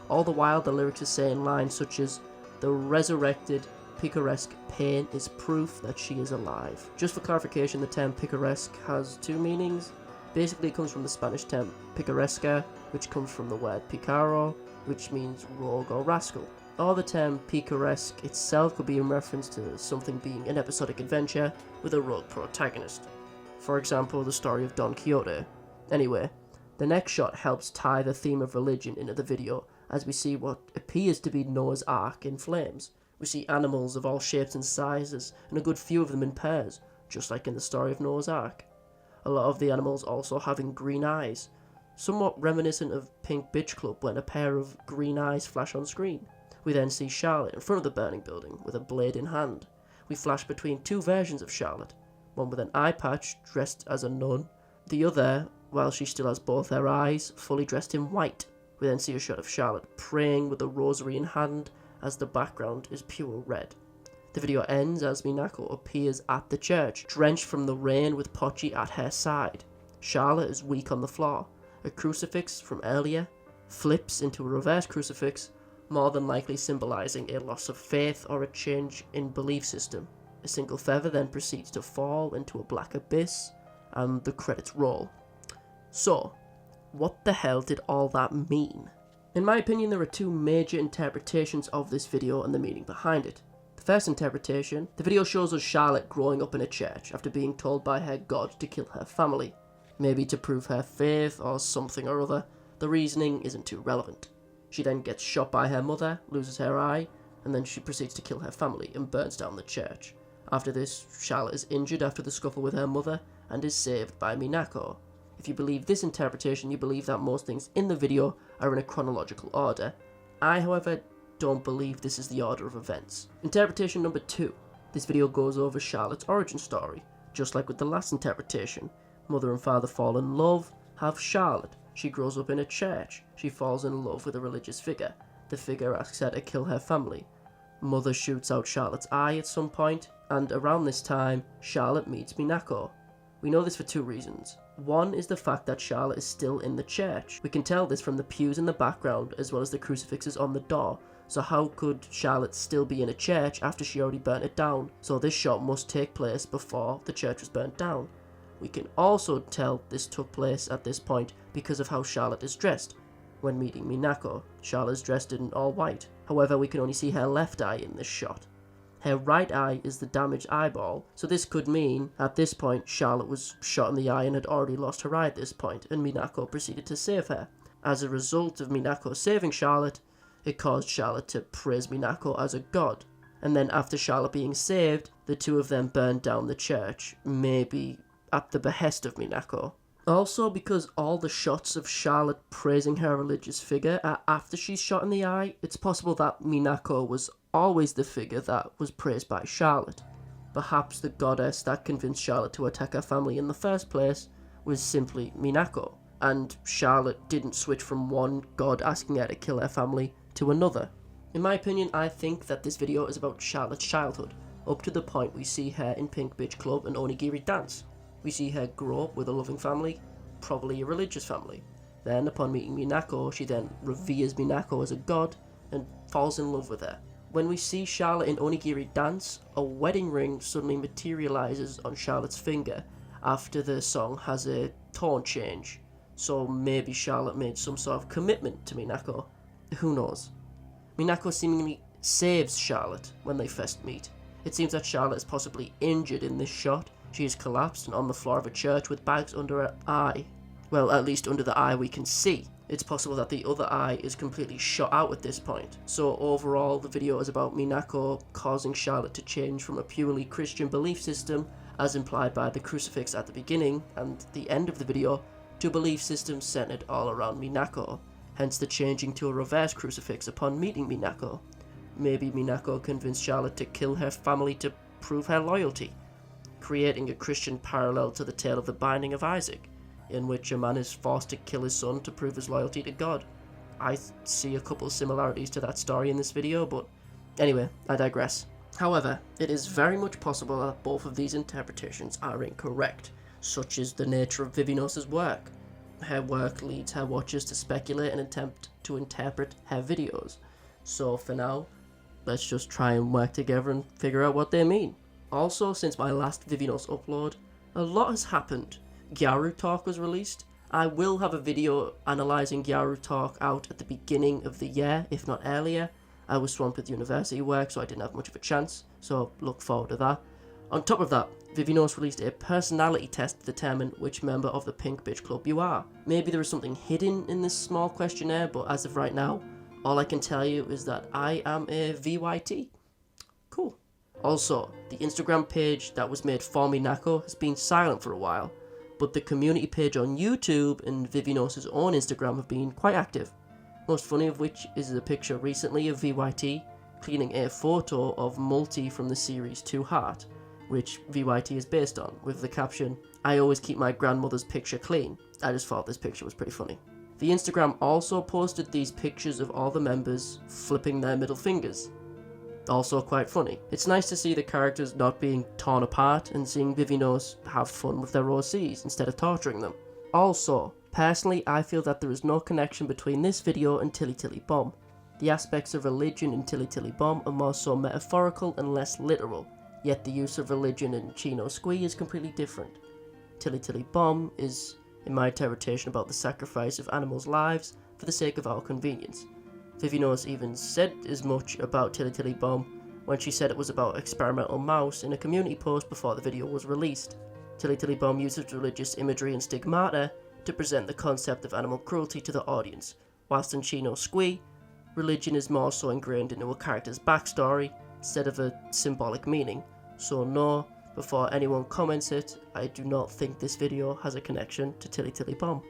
All the while the lyrics are saying lines such as, "The resurrected picaresque pain is proof that she is alive." Just for clarification, the term picaresque has two meanings. Basically, it comes from the Spanish term picaresca, which comes from the word picaro, which means rogue or rascal. Or the term picaresque itself could be in reference to something being an episodic adventure with a rogue protagonist. For example, the story of Don Quixote. Anyway, the next shot helps tie the theme of religion into the video, as we see what appears to be Noah's Ark in flames. We see animals of all shapes and sizes, and a good few of them in pairs, just like in the story of Noah's Ark. A lot of the animals also having green eyes, somewhat reminiscent of Pink Bitch Club when a pair of green eyes flash on screen. We then see Charlotte in front of the burning building with a blade in hand. We flash between two versions of Charlotte, one with an eye patch dressed as a nun, the other, while she still has both her eyes, fully dressed in white. We then see a shot of Charlotte praying with a rosary in hand as the background is pure red. The video ends as Minako appears at the church, drenched from the rain with Pochi at her side. Charlotte is weak on the floor. A crucifix from earlier flips into a reverse crucifix, more than likely symbolizing a loss of faith or a change in belief system. A single feather then proceeds to fall into a black abyss, and the credits roll. So, what the hell did all that mean? In my opinion, there are two major interpretations of this video and the meaning behind it. The first interpretation, the video shows us Charlotte growing up in a church after being told by her god to kill her family. Maybe to prove her faith or something or other. The reasoning isn't too relevant. She then gets shot by her mother, loses her eye, and then she proceeds to kill her family and burns down the church. After this, Charlotte is injured after the scuffle with her mother and is saved by Minako. If you believe this interpretation, you believe that most things in the video are in a chronological order. I, however, don't believe this is the order of events. Interpretation number 2. This video goes over Charlotte's origin story. Just like with the last interpretation, mother and father fall in love, have Charlotte. She grows up in a church. She falls in love with a religious figure. The figure asks her to kill her family. Mother shoots out Charlotte's eye at some point, and around this time, Charlotte meets Minako. We know this for two reasons. One is the fact that Charlotte is still in the church. We can tell this from the pews in the background as well as the crucifixes on the door. So how could Charlotte still be in a church after she already burnt it down? So this shot must take place before the church was burnt down. We can also tell this took place at this point because of how Charlotte is dressed. When meeting Minako, Charlotte is dressed in all white. However, we can only see her left eye in this shot. Her right eye is the damaged eyeball, so this could mean, at this point, Charlotte was shot in the eye and had already lost her eye at this point, and Minako proceeded to save her. As a result of Minako saving Charlotte, it caused Charlotte to praise Minako as a god. And then after Charlotte being saved, the two of them burned down the church, maybe at the behest of Minako. Also, because all the shots of Charlotte praising her religious figure are after she's shot in the eye, it's possible that Minako was always the figure that was praised by Charlotte. Perhaps the goddess that convinced Charlotte to attack her family in the first place was simply Minako, and Charlotte didn't switch from one god asking her to kill her family to another. In my opinion, I think that this video is about Charlotte's childhood, up to the point we see her in Pink Bitch Club and Onigiri dance. We see her grow up with a loving family, probably a religious family. Then, upon meeting Minako, she then reveres Minako as a god and falls in love with her. When we see Charlotte in Onigiri dance, a wedding ring suddenly materializes on Charlotte's finger after the song has a tone change. So maybe Charlotte made some sort of commitment to Minako. Who knows? Minako seemingly saves Charlotte when they first meet. It seems that Charlotte is possibly injured in this shot. She is collapsed and on the floor of a church with bags under her eye. Well, at least under the eye we can see. It's possible that the other eye is completely shot out at this point. So overall, the video is about Minako causing Charlotte to change from a purely Christian belief system, as implied by the crucifix at the beginning and the end of the video, to a belief system centered all around Minako, hence the changing to a reverse crucifix upon meeting Minako. Maybe Minako convinced Charlotte to kill her family to prove her loyalty, creating a Christian parallel to the tale of the binding of Isaac, in which a man is forced to kill his son to prove his loyalty to God. I see a couple of similarities to that story in this video, but anyway, I digress. However, it is very much possible that both of these interpretations are incorrect, such is the nature of VIVINOS' work. Her work leads her watchers to speculate and attempt to interpret her videos. So for now, let's just try and work together and figure out what they mean. Also, since my last VIVINOS upload, a lot has happened. Gyaru Talk was released. I will have a video analysing Gyaru Talk out at the beginning of the year, if not earlier. I was swamped with university work, so I didn't have much of a chance, so look forward to that. On top of that, VIVINOS released a personality test to determine which member of the Pink Bitch Club you are. Maybe there is something hidden in this small questionnaire, but as of right now, all I can tell you is that I am a VYT. Cool. Also, the Instagram page that was made for Minako has been silent for a while, but the community page on YouTube and VIVINOS' own Instagram have been quite active. Most funny of which is a picture recently of VYT cleaning a photo of Multi from the series Two Heart, which VYT is based on, with the caption, "I always keep my grandmother's picture clean." I just thought this picture was pretty funny. The Instagram also posted these pictures of all the members flipping their middle fingers. Also quite funny. It's nice to see the characters not being torn apart and seeing VIVINOS have fun with their OCs instead of torturing them. Also, personally I feel that there is no connection between this video and Tilly Tilly Bomb. The aspects of religion in Tilly Tilly Bomb are more so metaphorical and less literal, yet the use of religion in Chino Squee is completely different. Tilly Tilly Bomb is, in my interpretation, about the sacrifice of animals' lives for the sake of our convenience. VIVINOS even said as much about Tilly Tilly Bomb when she said it was about experimental mouse in a community post before the video was released. Tilly Tilly Bomb uses religious imagery and stigmata to present the concept of animal cruelty to the audience, whilst in Chino Squee, religion is more so ingrained into a character's backstory instead of a symbolic meaning. So no, before anyone comments it, I do not think this video has a connection to Tilly Tilly Bomb.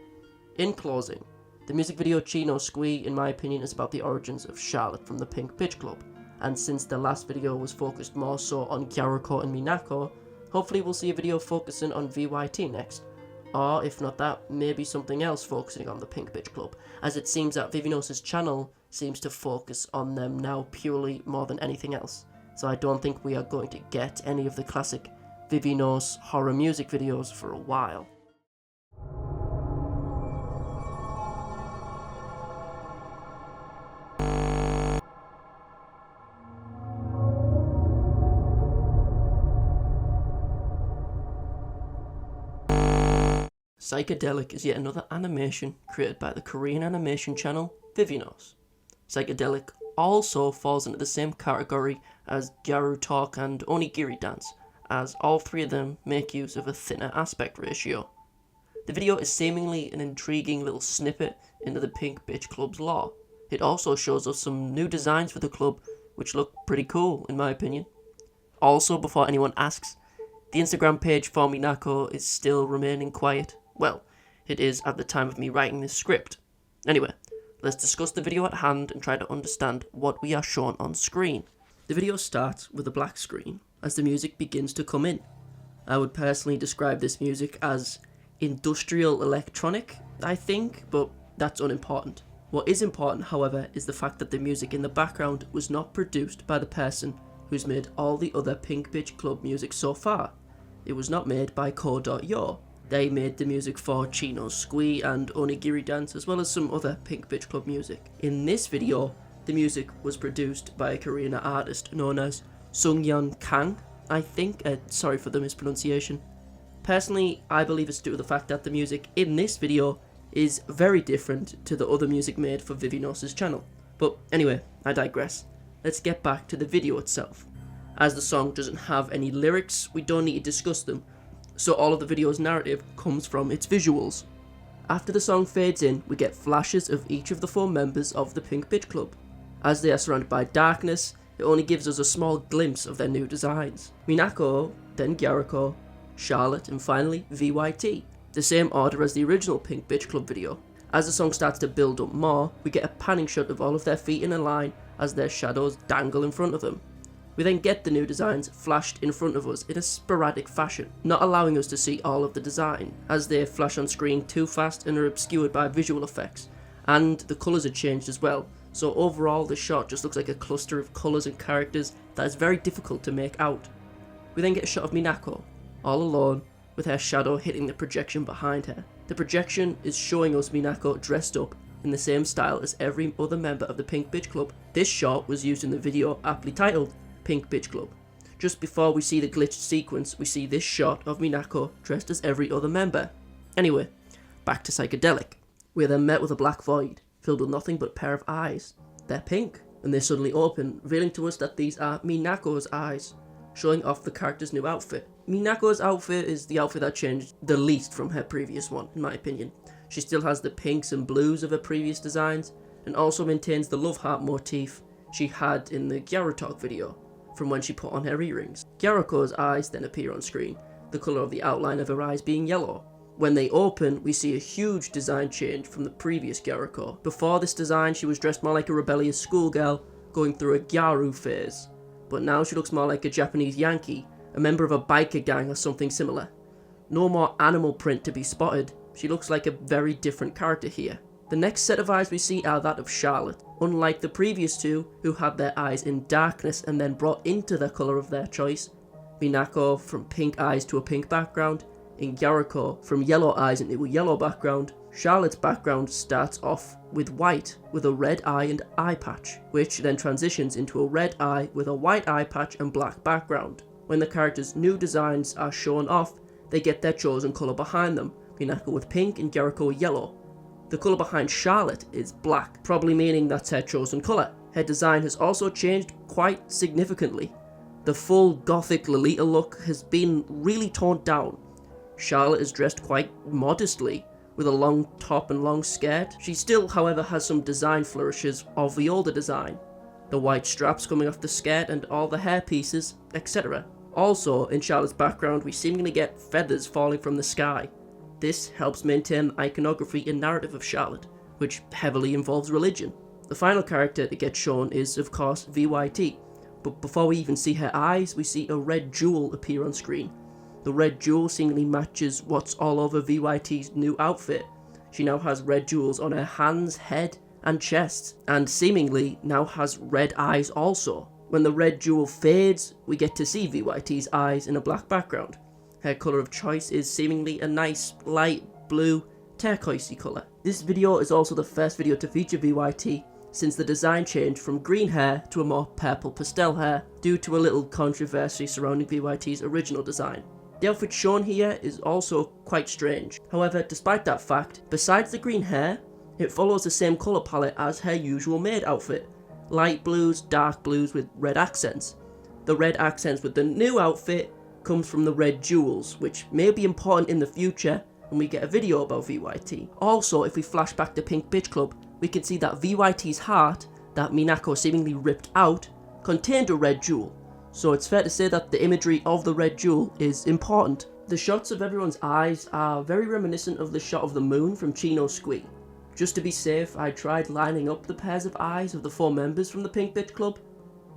In closing, the music video Chino Squee, in my opinion, is about the origins of Charlotte from the Pink Bitch Club, and since the last video was focused more so on Jericho and Minako, hopefully we'll see a video focusing on VYT next. Or if not that, maybe something else focusing on the Pink Bitch Club, as it seems that VIVINOS' channel seems to focus on them now purely more than anything else. So I don't think we are going to get any of the classic VIVINOS horror music videos for a while. Psychedelic is yet another animation created by the Korean animation channel VIVINOS. Psychedelic also falls into the same category as Gyaru Talk and Onigiri Dance, as all three of them make use of a thinner aspect ratio. The video is seemingly an intriguing little snippet into the Pink Bitch Club's lore. It also shows us some new designs for the club, which look pretty cool in my opinion. Also, before anyone asks, the Instagram page for Minako is still remaining quiet. Well, it is at the time of me writing this script. Anyway, let's discuss the video at hand and try to understand what we are shown on screen. The video starts with a black screen as the music begins to come in. I would personally describe this music as industrial electronic, I think, but that's unimportant. What is important, however, is the fact that the music in the background was not produced by the person who's made all the other Pink Bitch Club music so far. It was not made by Ko.Yo. They made the music for Chino's Squee and Onigiri Dance, as well as some other Pink Bitch Club music. In this video, the music was produced by a Korean artist known as Sungyeon Kang, I think. Sorry for the mispronunciation. Personally, I believe it's due to the fact that the music in this video is very different to the other music made for VIVINOS' channel. But anyway, I digress. Let's get back to the video itself. As the song doesn't have any lyrics, we don't need to discuss them, so all of the video's narrative comes from its visuals. After the song fades in, we get flashes of each of the 4 members of the Pink Bitch Club. As they are surrounded by darkness, it only gives us a small glimpse of their new designs. Minako, then Jericho, Charlotte, and finally VYT, the same order as the original Pink Bitch Club video. As the song starts to build up more, we get a panning shot of all of their feet in a line as their shadows dangle in front of them. We then get the new designs flashed in front of us in a sporadic fashion, not allowing us to see all of the design, as they flash on screen too fast and are obscured by visual effects, and the colours are changed as well, so overall the shot just looks like a cluster of colours and characters that is very difficult to make out. We then get a shot of Minako, all alone, with her shadow hitting the projection behind her. The projection is showing us Minako dressed up in the same style as every other member of the Pink Bitch Club. This shot was used in the video aptly titled Pink Bitch Club. Just before we see the glitched sequence, we see this shot of Minako dressed as every other member. Anyway, back to Psychedelic. We are then met with a black void, filled with nothing but a pair of eyes. They're pink, and they suddenly open, revealing to us that these are Minako's eyes, showing off the character's new outfit. Minako's outfit is the outfit that changed the least from her previous one, in my opinion. She still has the pinks and blues of her previous designs, and also maintains the love heart motif she had in the Gyaru Talk video, from when she put on her earrings. Jericho's eyes then appear on screen, the colour of the outline of her eyes being yellow. When they open, we see a huge design change from the previous Jericho. Before this design, she was dressed more like a rebellious schoolgirl, going through a Gyaru phase, but now she looks more like a Japanese Yankee, a member of a biker gang or something similar. No more animal print to be spotted, she looks like a very different character here. The next set of eyes we see are that of Charlotte. Unlike the previous two, who had their eyes in darkness and then brought into the colour of their choice, Minako from pink eyes to a pink background, and Jericho from yellow eyes into a yellow background, Charlotte's background starts off with white with a red eye and eye patch, which then transitions into a red eye with a white eye patch and black background. When the characters' new designs are shown off, they get their chosen colour behind them, Minako with pink and Jericho with yellow. The colour behind Charlotte is black, probably meaning that's her chosen colour. Her design has also changed quite significantly. The full gothic Lolita look has been really toned down. Charlotte is dressed quite modestly, with a long top and long skirt. She still, however, has some design flourishes of the older design. The white straps coming off the skirt and all the hair pieces, etc. Also, in Charlotte's background, we seemingly get feathers falling from the sky. This helps maintain the iconography and narrative of Charlotte, which heavily involves religion. The final character that gets shown is, of course, VYT, but before we even see her eyes, we see a red jewel appear on screen. The red jewel seemingly matches what's all over VYT's new outfit. She now has red jewels on her hands, head, and chest, and seemingly now has red eyes also. When the red jewel fades, we get to see VYT's eyes in a black background. Her colour of choice is seemingly a nice light blue turquoisey colour. This video is also the first video to feature VYT since the design changed from green hair to a more purple pastel hair due to a little controversy surrounding VYT's original design. The outfit shown here is also quite strange. However, despite that fact, besides the green hair, it follows the same colour palette as her usual maid outfit. Light blues, dark blues with red accents. The red accents with the new outfit comes from the red jewels, which may be important in the future when we get a video about VYT. Also, if we flash back to Pink Bitch Club, we can see that VYT's heart, that Minako seemingly ripped out, contained a red jewel. So it's fair to say that the imagery of the red jewel is important. The shots of everyone's eyes are very reminiscent of the shot of the moon from Chino Squee. Just to be safe, I tried lining up the pairs of eyes of the 4 members from the Pink Bitch Club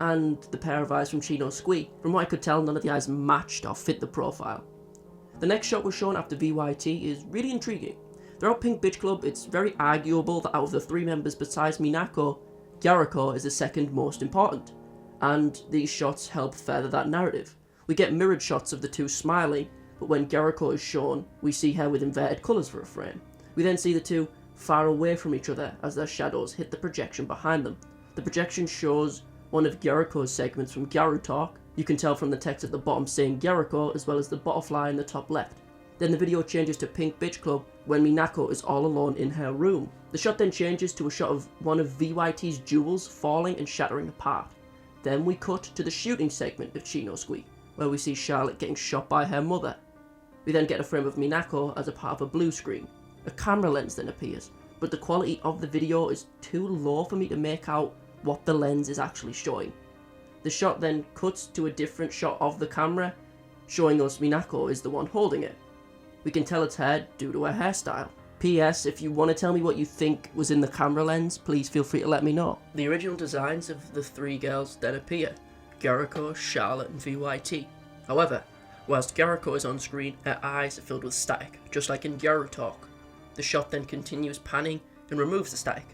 and the pair of eyes from Chino Squee. From what I could tell, none of the eyes matched or fit the profile. The next shot was shown after VYT is really intriguing. Throughout Pink Bitch Club, it's very arguable that out of the 3 members besides Minako, Jericho is the second most important, and these shots help further that narrative. We get mirrored shots of the 2 smiling, but when Jericho is shown, we see her with inverted colours for a frame. We then see the 2 far away from each other as their shadows hit the projection behind them. The projection shows one of Jericho's segments from Gyaru Talk. You can tell from the text at the bottom saying Jericho, as well as the butterfly in the top left. Then the video changes to Pink Bitch Club when Minako is all alone in her room. The shot then changes to a shot of one of VYT's jewels falling and shattering apart. Then we cut to the shooting segment of Chino Squee, where we see Charlotte getting shot by her mother. We then get a frame of Minako as a part of a blue screen. A camera lens then appears, but the quality of the video is too low for me to make out what the lens is actually showing. The shot then cuts to a different shot of the camera, showing us Minako is the one holding it. We can tell it's her due to her hairstyle. P.S. If you want to tell me what you think was in the camera lens, please feel free to let me know. The original designs of the 3 girls then appear: Jericho, Charlotte and VYT. However, whilst Jericho is on screen, her eyes are filled with static, just like in Gyaru Talk. The shot then continues panning and removes the static.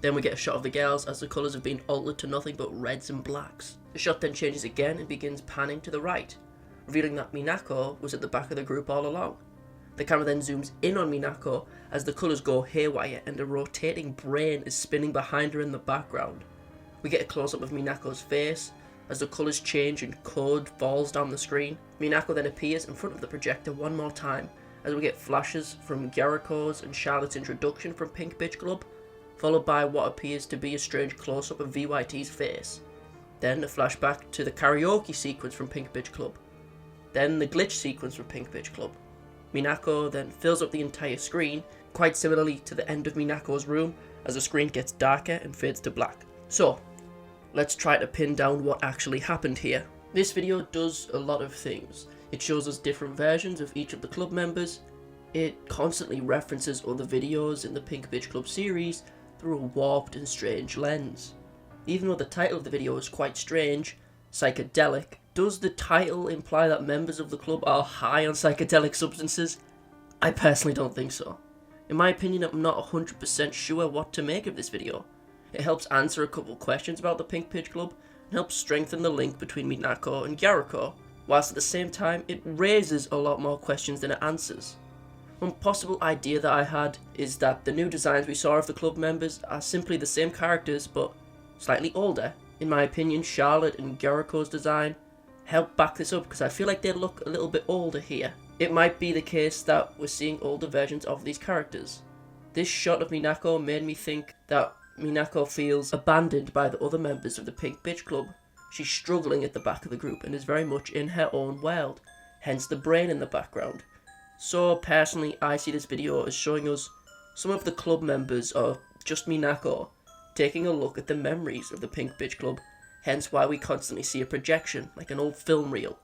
Then we get a shot of the girls as the colours have been altered to nothing but reds and blacks. The shot then changes again and begins panning to the right, revealing that Minako was at the back of the group all along. The camera then zooms in on Minako as the colours go haywire and a rotating brain is spinning behind her in the background. We get a close-up of Minako's face as the colours change and code falls down the screen. Minako then appears in front of the projector one more time as we get flashes from Jericho's and Charlotte's introduction from Pink Bitch Club, followed by what appears to be a strange close-up of VYT's face. Then a flashback to the karaoke sequence from Pink Bitch Club. Then the glitch sequence from Pink Bitch Club. Minako then fills up the entire screen, quite similarly to the end of Minako's room, as the screen gets darker and fades to black. So, let's try to pin down what actually happened here. This video does a lot of things. It shows us different versions of each of the club members. It constantly references other videos in the Pink Bitch Club series through a warped and strange lens. Even though the title of the video is quite strange, psychedelic, does the title imply that members of the club are high on psychedelic substances? I personally don't think so. In my opinion, I'm not 100% sure what to make of this video. It helps answer a couple questions about the Pink Bitch Club and helps strengthen the link between Minako and Jericho, whilst at the same time it raises a lot more questions than it answers. One possible idea that I had is that the new designs we saw of the club members are simply the same characters but slightly older. In my opinion, Charlotte and Jericho's design help back this up because I feel like they look a little bit older here. It might be the case that we're seeing older versions of these characters. This shot of Minako made me think that Minako feels abandoned by the other members of the Pink Bitch Club. She's struggling at the back of the group and is very much in her own world, hence the brain in the background. So personally, I see this video as showing us some of the club members, or just Minako, taking a look at the memories of the Pink Bitch Club, hence why we constantly see a projection, like an old film reel.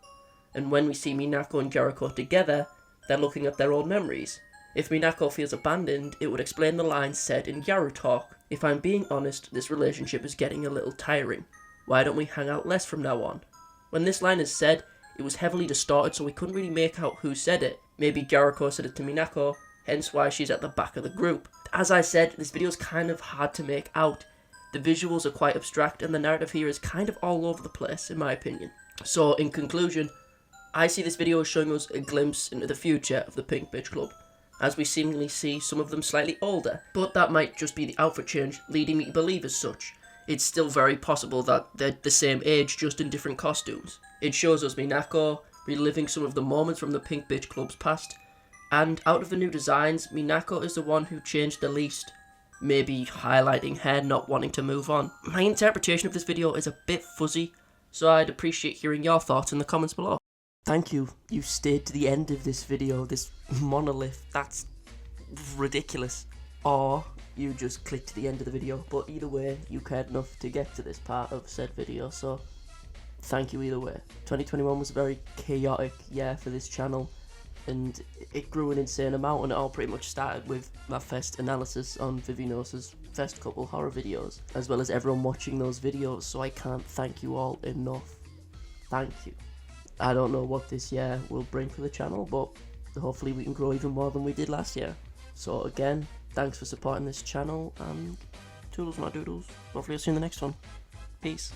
And when we see Minako and Jericho together, they're looking at their old memories. If Minako feels abandoned, it would explain the line said in Gyaru Talk: "If I'm being honest, this relationship is getting a little tiring. Why don't we hang out less from now on?" When this line is said, it was heavily distorted so we couldn't really make out who said it. Maybe Jericho said it to Minako, hence why she's at the back of the group. As I said, this video is kind of hard to make out. The visuals are quite abstract and the narrative here is kind of all over the place, in my opinion. So, in conclusion, I see this video as showing us a glimpse into the future of the Pink Bitch Club, as we seemingly see some of them slightly older, but that might just be the outfit change leading me to believe as such. It's still very possible that they're the same age, just in different costumes. It shows us Minako reliving some of the moments from the Pink Bitch Club's past. And out of the new designs, Minako is the one who changed the least. Maybe highlighting hair not wanting to move on. My interpretation of this video is a bit fuzzy, so I'd appreciate hearing your thoughts in the comments below. Thank you. You stayed to the end of this video, this monolith. That's ridiculous. Or you just clicked to the end of the video, but either way, you cared enough to get to this part of said video, so thank you either way. 2021 was a very chaotic year for this channel, and it grew an insane amount, and it all pretty much started with my first analysis on VIVINOS' first couple horror videos, as well as everyone watching those videos, so I can't thank you all enough. Thank you. I don't know what this year will bring for the channel, but hopefully we can grow even more than we did last year. So again, thanks for supporting this channel, and toodles my doodles. Hopefully I'll see you in the next one. Peace.